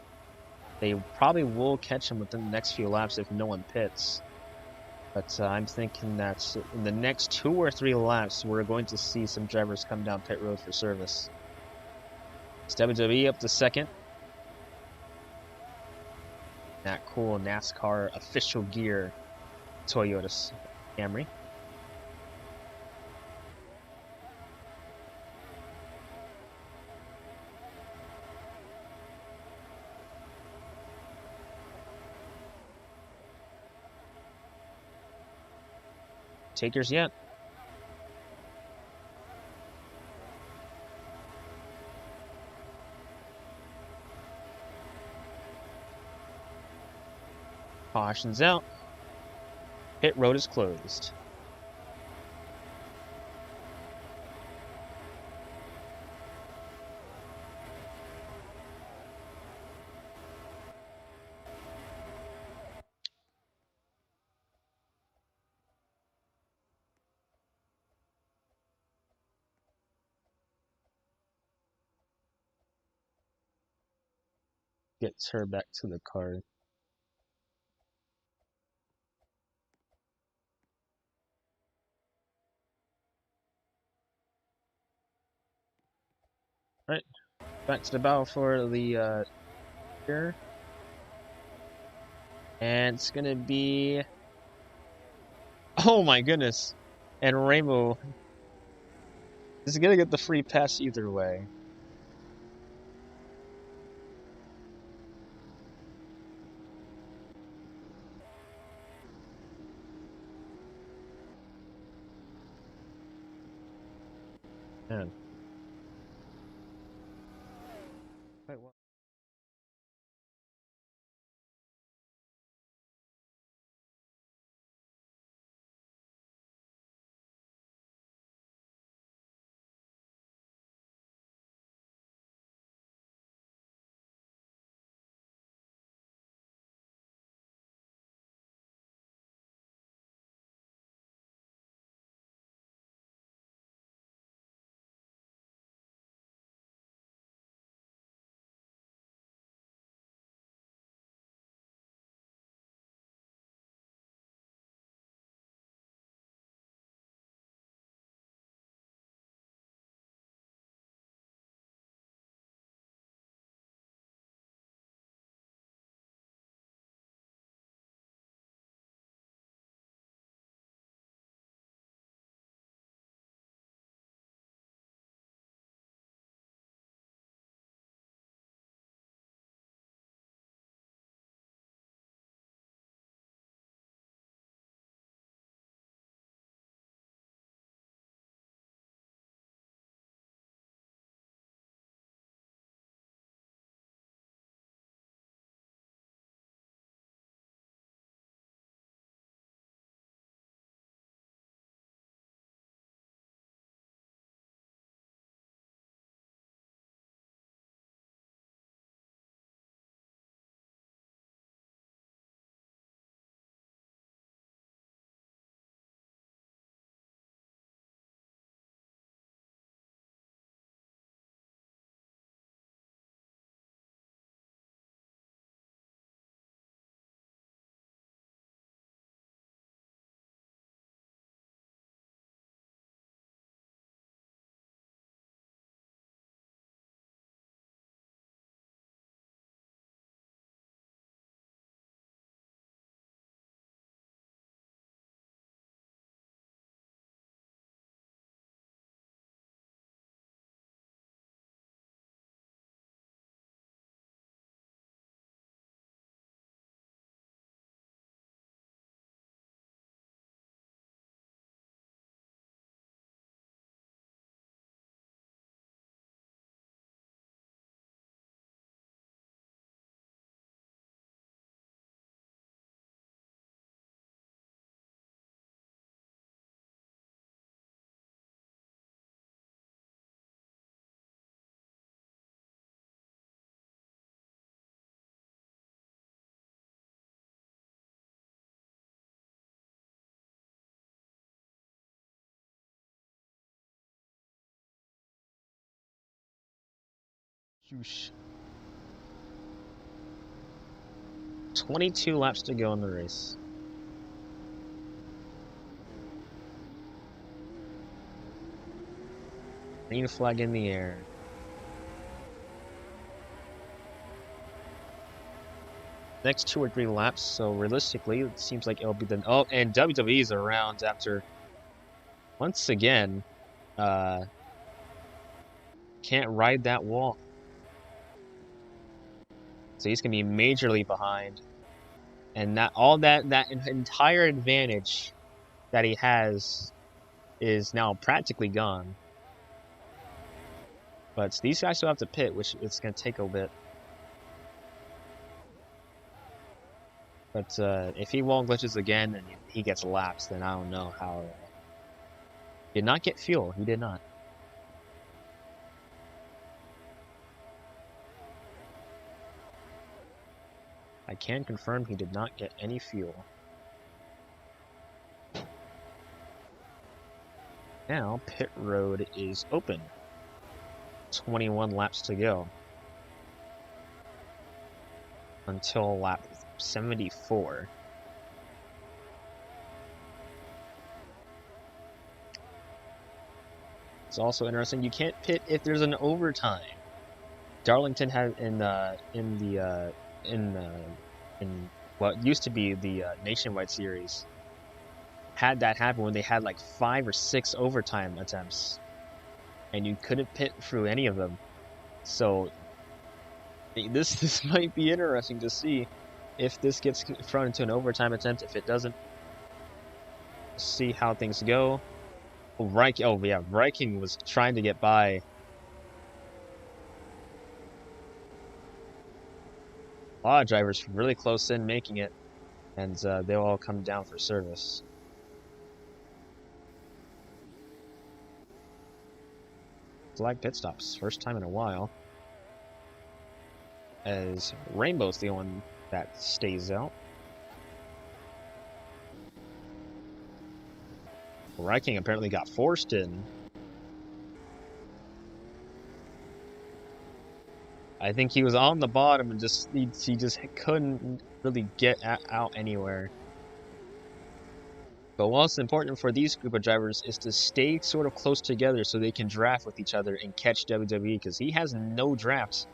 They probably will catch him within the next few laps if no one pits. But I'm thinking that in the next 2 or 3 laps, we're going to see some drivers come down pit road for service. It's WWE up to second. That cool NASCAR official gear Toyota Camry. Takers yet? Cautions out. Pit road is closed. Gets her back to the car. Right, back to the battle for the here. And it's gonna be, oh my goodness, and Rainbow is gonna get the free pass either way. Man. Wait, what? Whoosh. 22 laps to go in the race. Green flag in the air. Next 2 or 3 laps, so realistically, it seems like it'll be the... Oh, and WWE's around after... Once again, can't ride that wall. So he's going to be majorly behind. And that entire advantage that he has is now practically gone. But these guys still have to pit, which it's going to take a bit. But if he wall glitches again and he gets laps, then I don't know how... Did not get fuel. He did not. I can confirm he did not get any fuel. Now, pit road is open. 21 laps to go. Until lap 74. It's also interesting, you can't pit if there's an overtime. Darlington had in what used to be the Nationwide Series had that happen when they had like 5 or 6 overtime attempts, and you couldn't pit through any of them. So this might be interesting to see if this gets thrown into an overtime attempt. If it doesn't, see how things go. Viking was trying to get by. A lot of drivers really close in making it, and they'll all come down for service. Flag pit stops, first time in a while. As Rainbow's the one that stays out. Viking apparently got forced in. I think he was on the bottom and he just couldn't really get out anywhere. But what's important for these group of drivers is to stay sort of close together so they can draft with each other and catch WWE, because he has no drafts.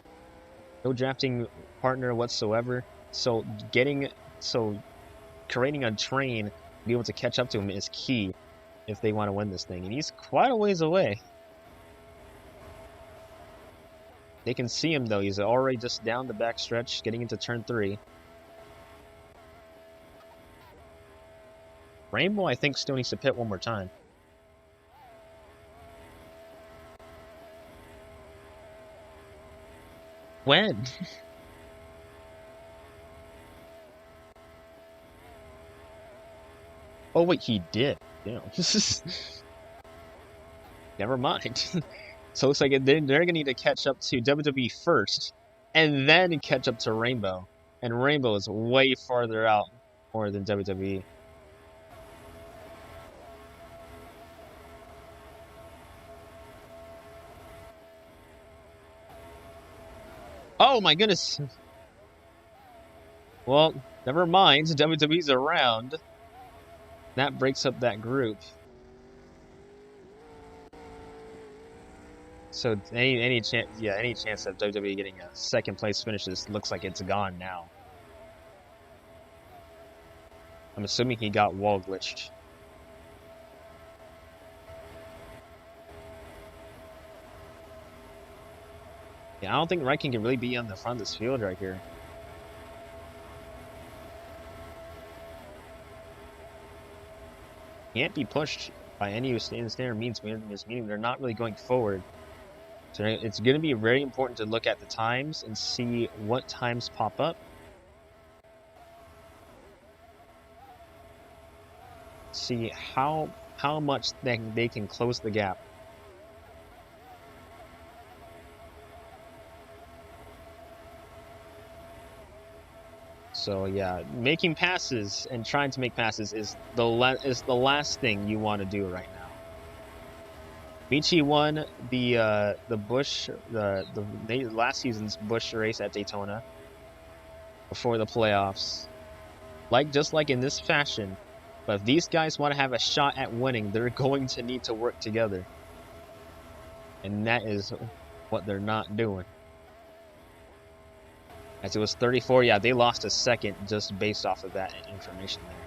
No drafting partner whatsoever. So creating a train to be able to catch up to him is key if they want to win this thing. And he's quite a ways away. They can see him though. He's already just down the back stretch, getting into turn 3. Rainbow, I think, still needs to pit one more time. When? Oh wait, he did. Yeah. Never mind. So it looks like they're going to need to catch up to WWE first, and then catch up to Rainbow. And Rainbow is way farther out more than WWE. Oh my goodness. Well, never mind. WWE's around. That breaks up that group. So any chance of WWE getting a second place finish, this looks like it's gone now. I'm assuming he got wall glitched. Yeah, I don't think Viking can really be on the front of this field right here. Can't be pushed by any standard means, meaning they're not really going forward. So it's going to be very important to look at the times and see what times pop up. See how much they can close the gap. So yeah, making passes and trying to make passes is the last thing you want to do right now. Michi won the Bush the last season's Bush race at Daytona before the playoffs. Just like in this fashion, but if these guys want to have a shot at winning, they're going to need to work together. And that is what they're not doing. As it was 34, yeah, they lost a second just based off of that information there.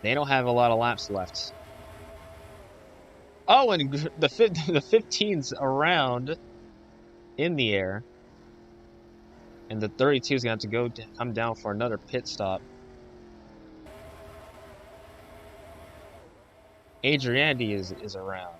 They don't have a lot of laps left. Oh, and the 15's around in the air. And the 32 is going to have to come down for another pit stop. Adriandi is around.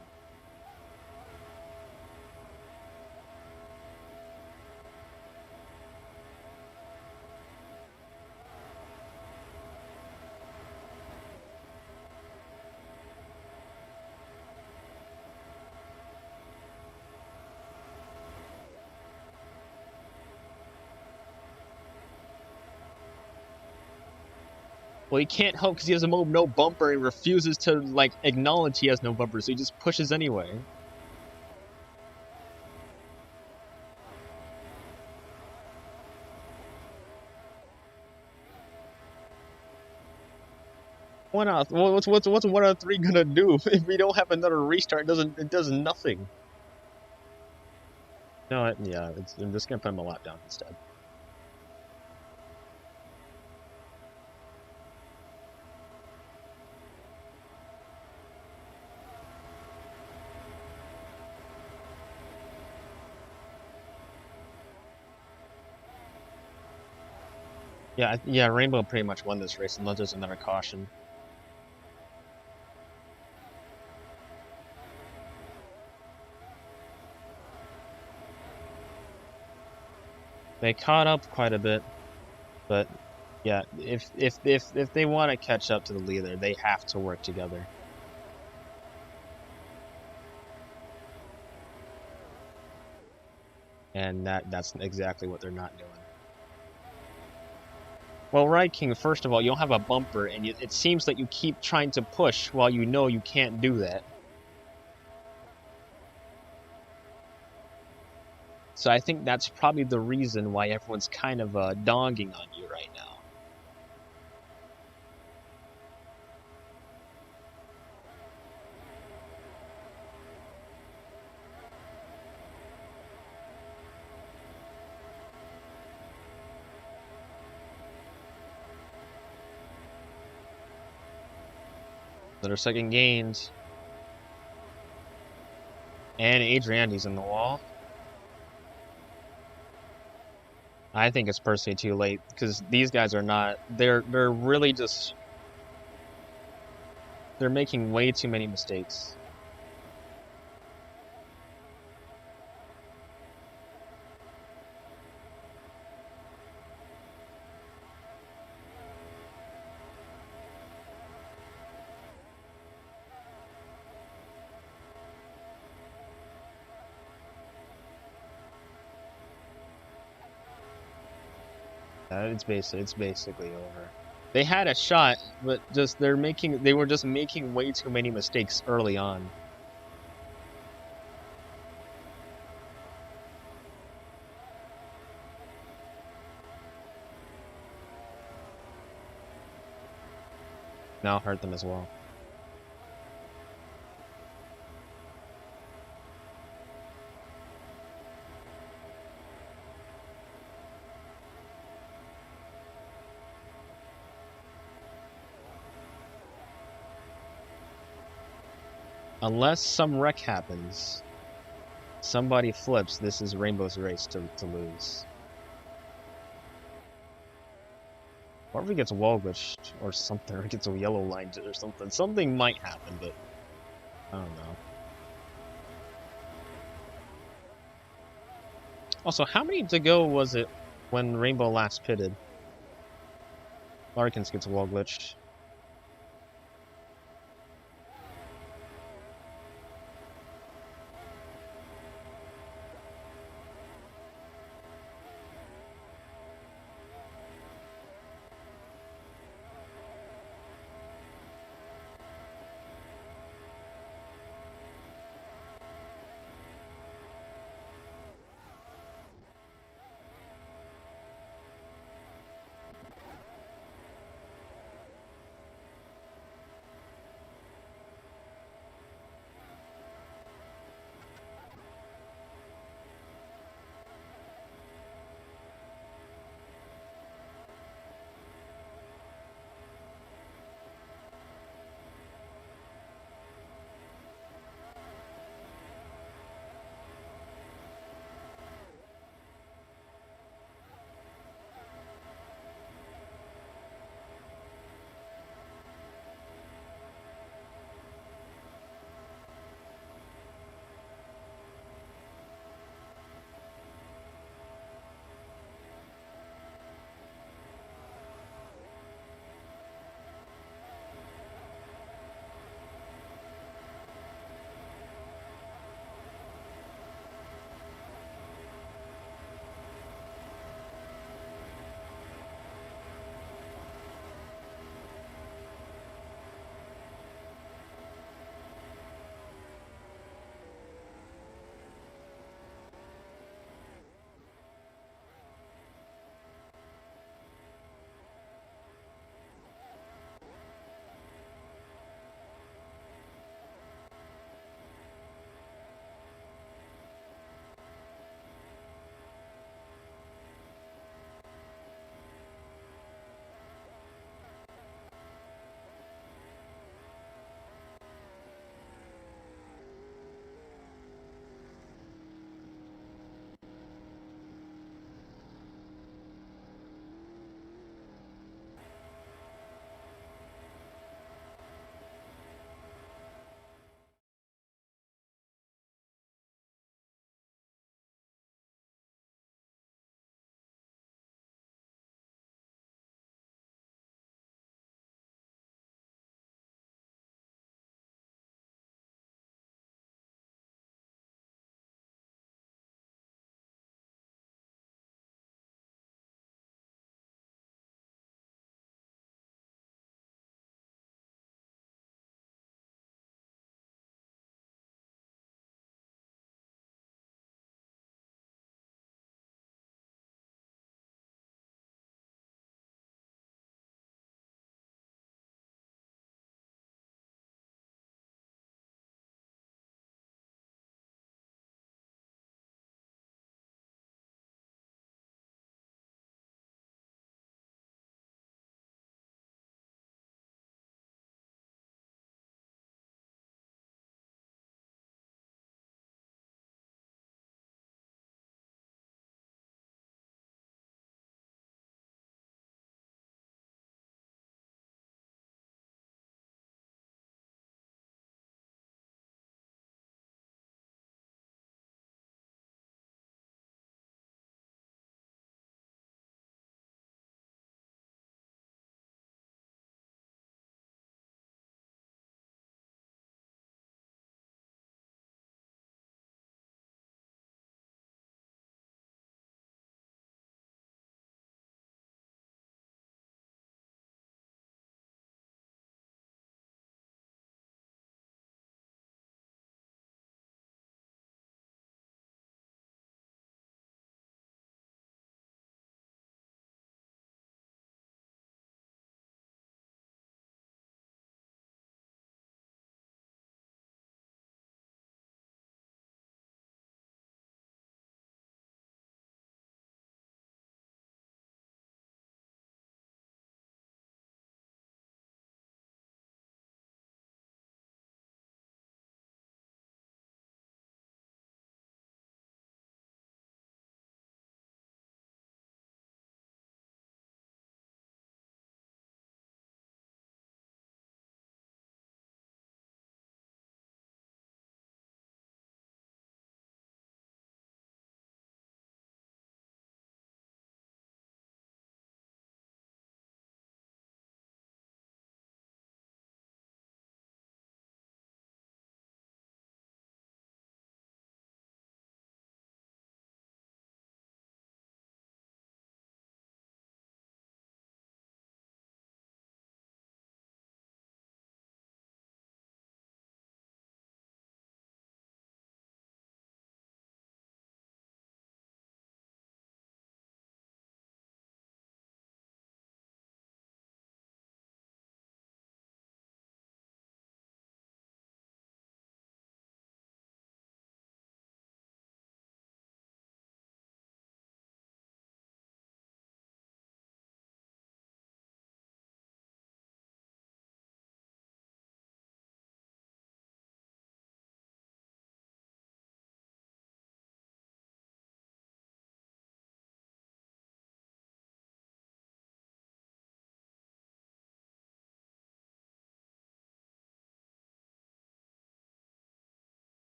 Well, he can't help because he has no bumper and refuses to, like, acknowledge he has no bumper, so he just pushes anyway. What's 1 out of 3 gonna do if we don't have another restart? It does nothing. No, I'm just gonna put him a lap down instead. Yeah, Rainbow pretty much won this race unless there's another caution. They caught up quite a bit, but yeah, if they want to catch up to the leader, they have to work together. And that's exactly what they're not doing. Well, Ride King, first of all, you don't have a bumper, and it seems that you keep trying to push while you know you can't do that. So I think that's probably the reason why everyone's kind of dogging on you right now. That are second gains. And Adriandi's in the wall. I think it's personally too late because these guys are not. They're really just. They're making way too many mistakes. It's basically over. They had a shot, but they were just making way too many mistakes early on. Now hurt them as well. Unless some wreck happens, somebody flips, this is Rainbow's race to lose. Or if he gets wall glitched or something, or gets a yellow line or something. Something might happen, but I don't know. Also, how many to go was it when Rainbow last pitted? Larkins gets a wall glitch.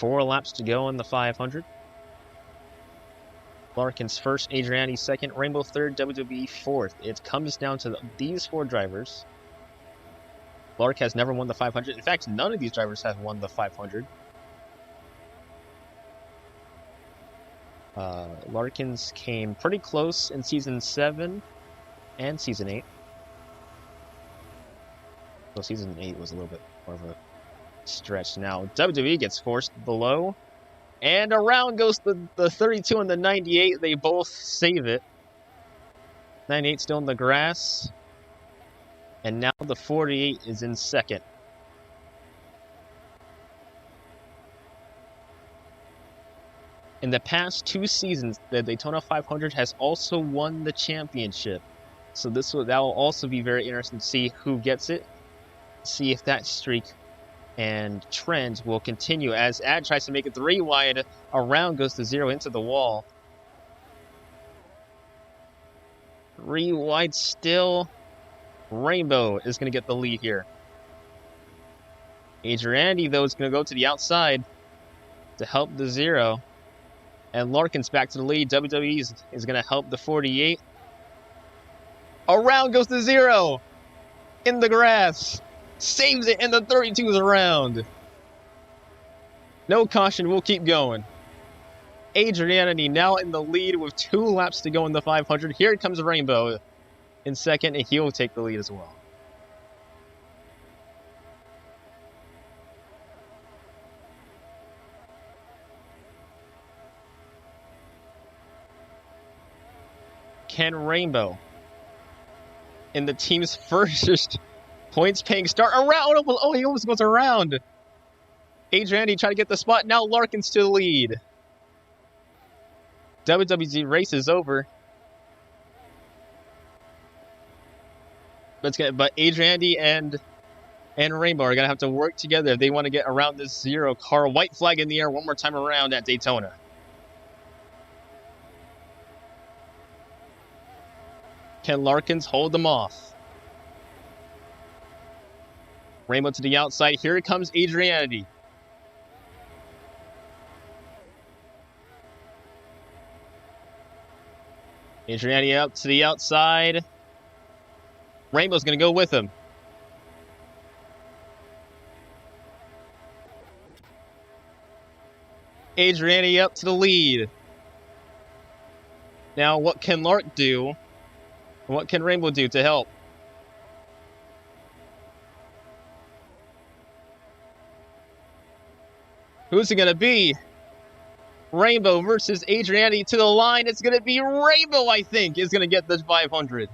4 laps to go in the 500. Larkin's first, Adriani second, Rainbow third, WWE fourth. It comes down to these 4 drivers. Lark has never won the 500. In fact, none of these drivers have won the 500. Larkins came pretty close in Season 7 and Season 8. So Season 8 was a little bit more of a stretch. Now, WWE gets forced below. And around goes the 32 and the 98. They both save it. 98 still in the grass. And now the 48 is in second. In the past 2 seasons, the Daytona 500 has also won the championship. So that will also be very interesting to see who gets it. See if that streak and trend will continue as Ad tries to make it 3 wide. Around goes to 0 into the wall. 3 wide still. Rainbow is going to get the lead here. Adriani, though, is going to go to the outside to help the 0. And Larkin's back to the lead. WWE is going to help the 48. Around goes the 0. In the grass. Saves it, and the 32 is around. No caution, we'll keep going. Adriani now in the lead with 2 laps to go in the 500. Here comes Rainbow in second, and he'll take the lead as well. Can Rainbow, in the team's first points-paying start, around? Oh, he almost goes around. Adriani trying to get the spot. Now Larkin's to the lead. WWZ race is over. But Adriani and Rainbow are going to have to work together if they want to get around this 0 car. White flag in the air one more time around at Daytona. Can Larkins hold them off? Rainbow to the outside. Here comes Adriani. Adriani up to the outside. Rainbow's going to go with him. Adriani up to the lead. Now, what can Lark do? What can Rainbow do to help? Who's it going to be? Rainbow versus Adriani to the line. It's going to be Rainbow, I think, is going to get the 500.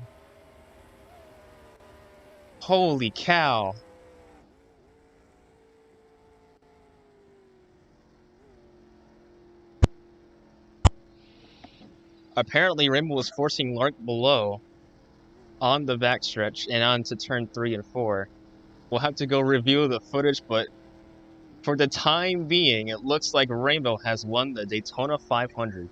Holy cow. Apparently, Rainbow was forcing Lark below on the backstretch and on to turn 3 and 4. We'll have to go review the footage, but for the time being, it looks like Rainbow has won the Daytona 500.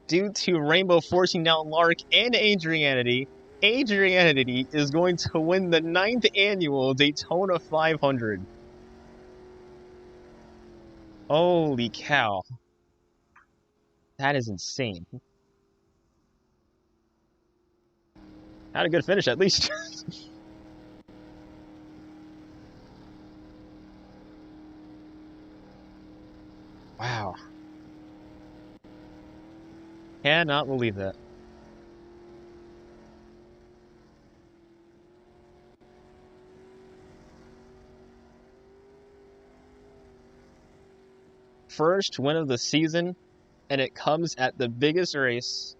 due to Rainbow forcing down Lark and Adrianity, Adrianity is going to win the 9th annual Daytona 500. Holy cow. That is insane. Had a good finish, at least. Wow. Cannot believe that. First win of the season, and it comes at the biggest race.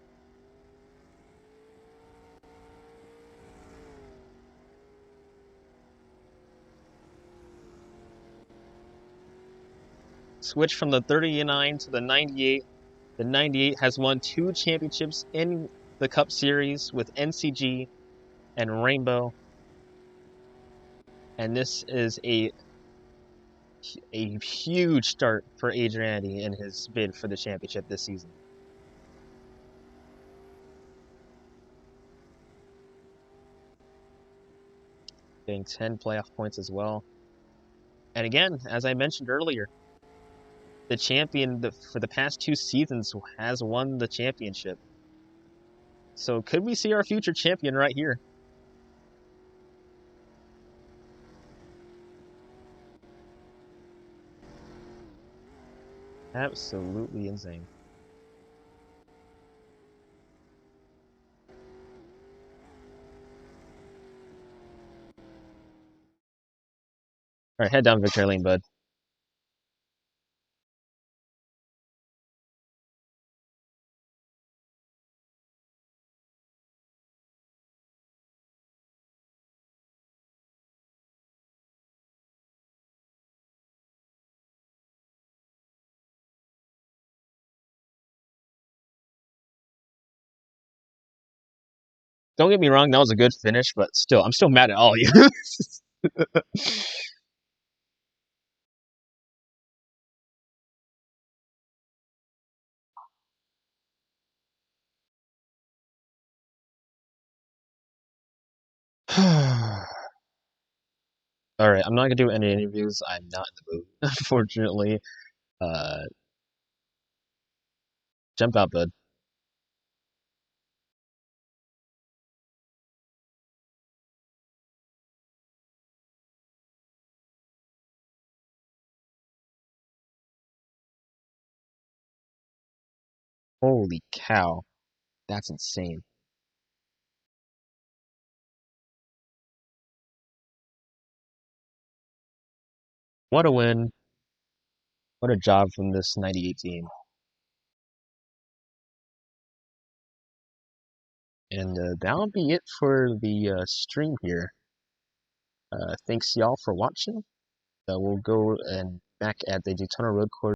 Switch from the 39 to the 98. The 98 has won 2 championships in the Cup Series with NCG and Rainbow. And this is a huge start for Adrianity in his bid for the championship this season. Getting 10 playoff points as well. And again, as I mentioned earlier, the champion for the past 2 seasons has won the championship. So could we see our future champion right here? Absolutely insane. Alright, head down victory lane, bud. Don't get me wrong, that was a good finish, but still, I'm still mad at all of you. Alright, I'm not gonna do any interviews. I'm not in the mood, unfortunately. Uh, jump out, bud. Holy cow. That's insane. What a win. What a job from this 98 team. And that'll be it for the stream here. Thanks y'all for watching. We'll go and back at the Daytona Road Course.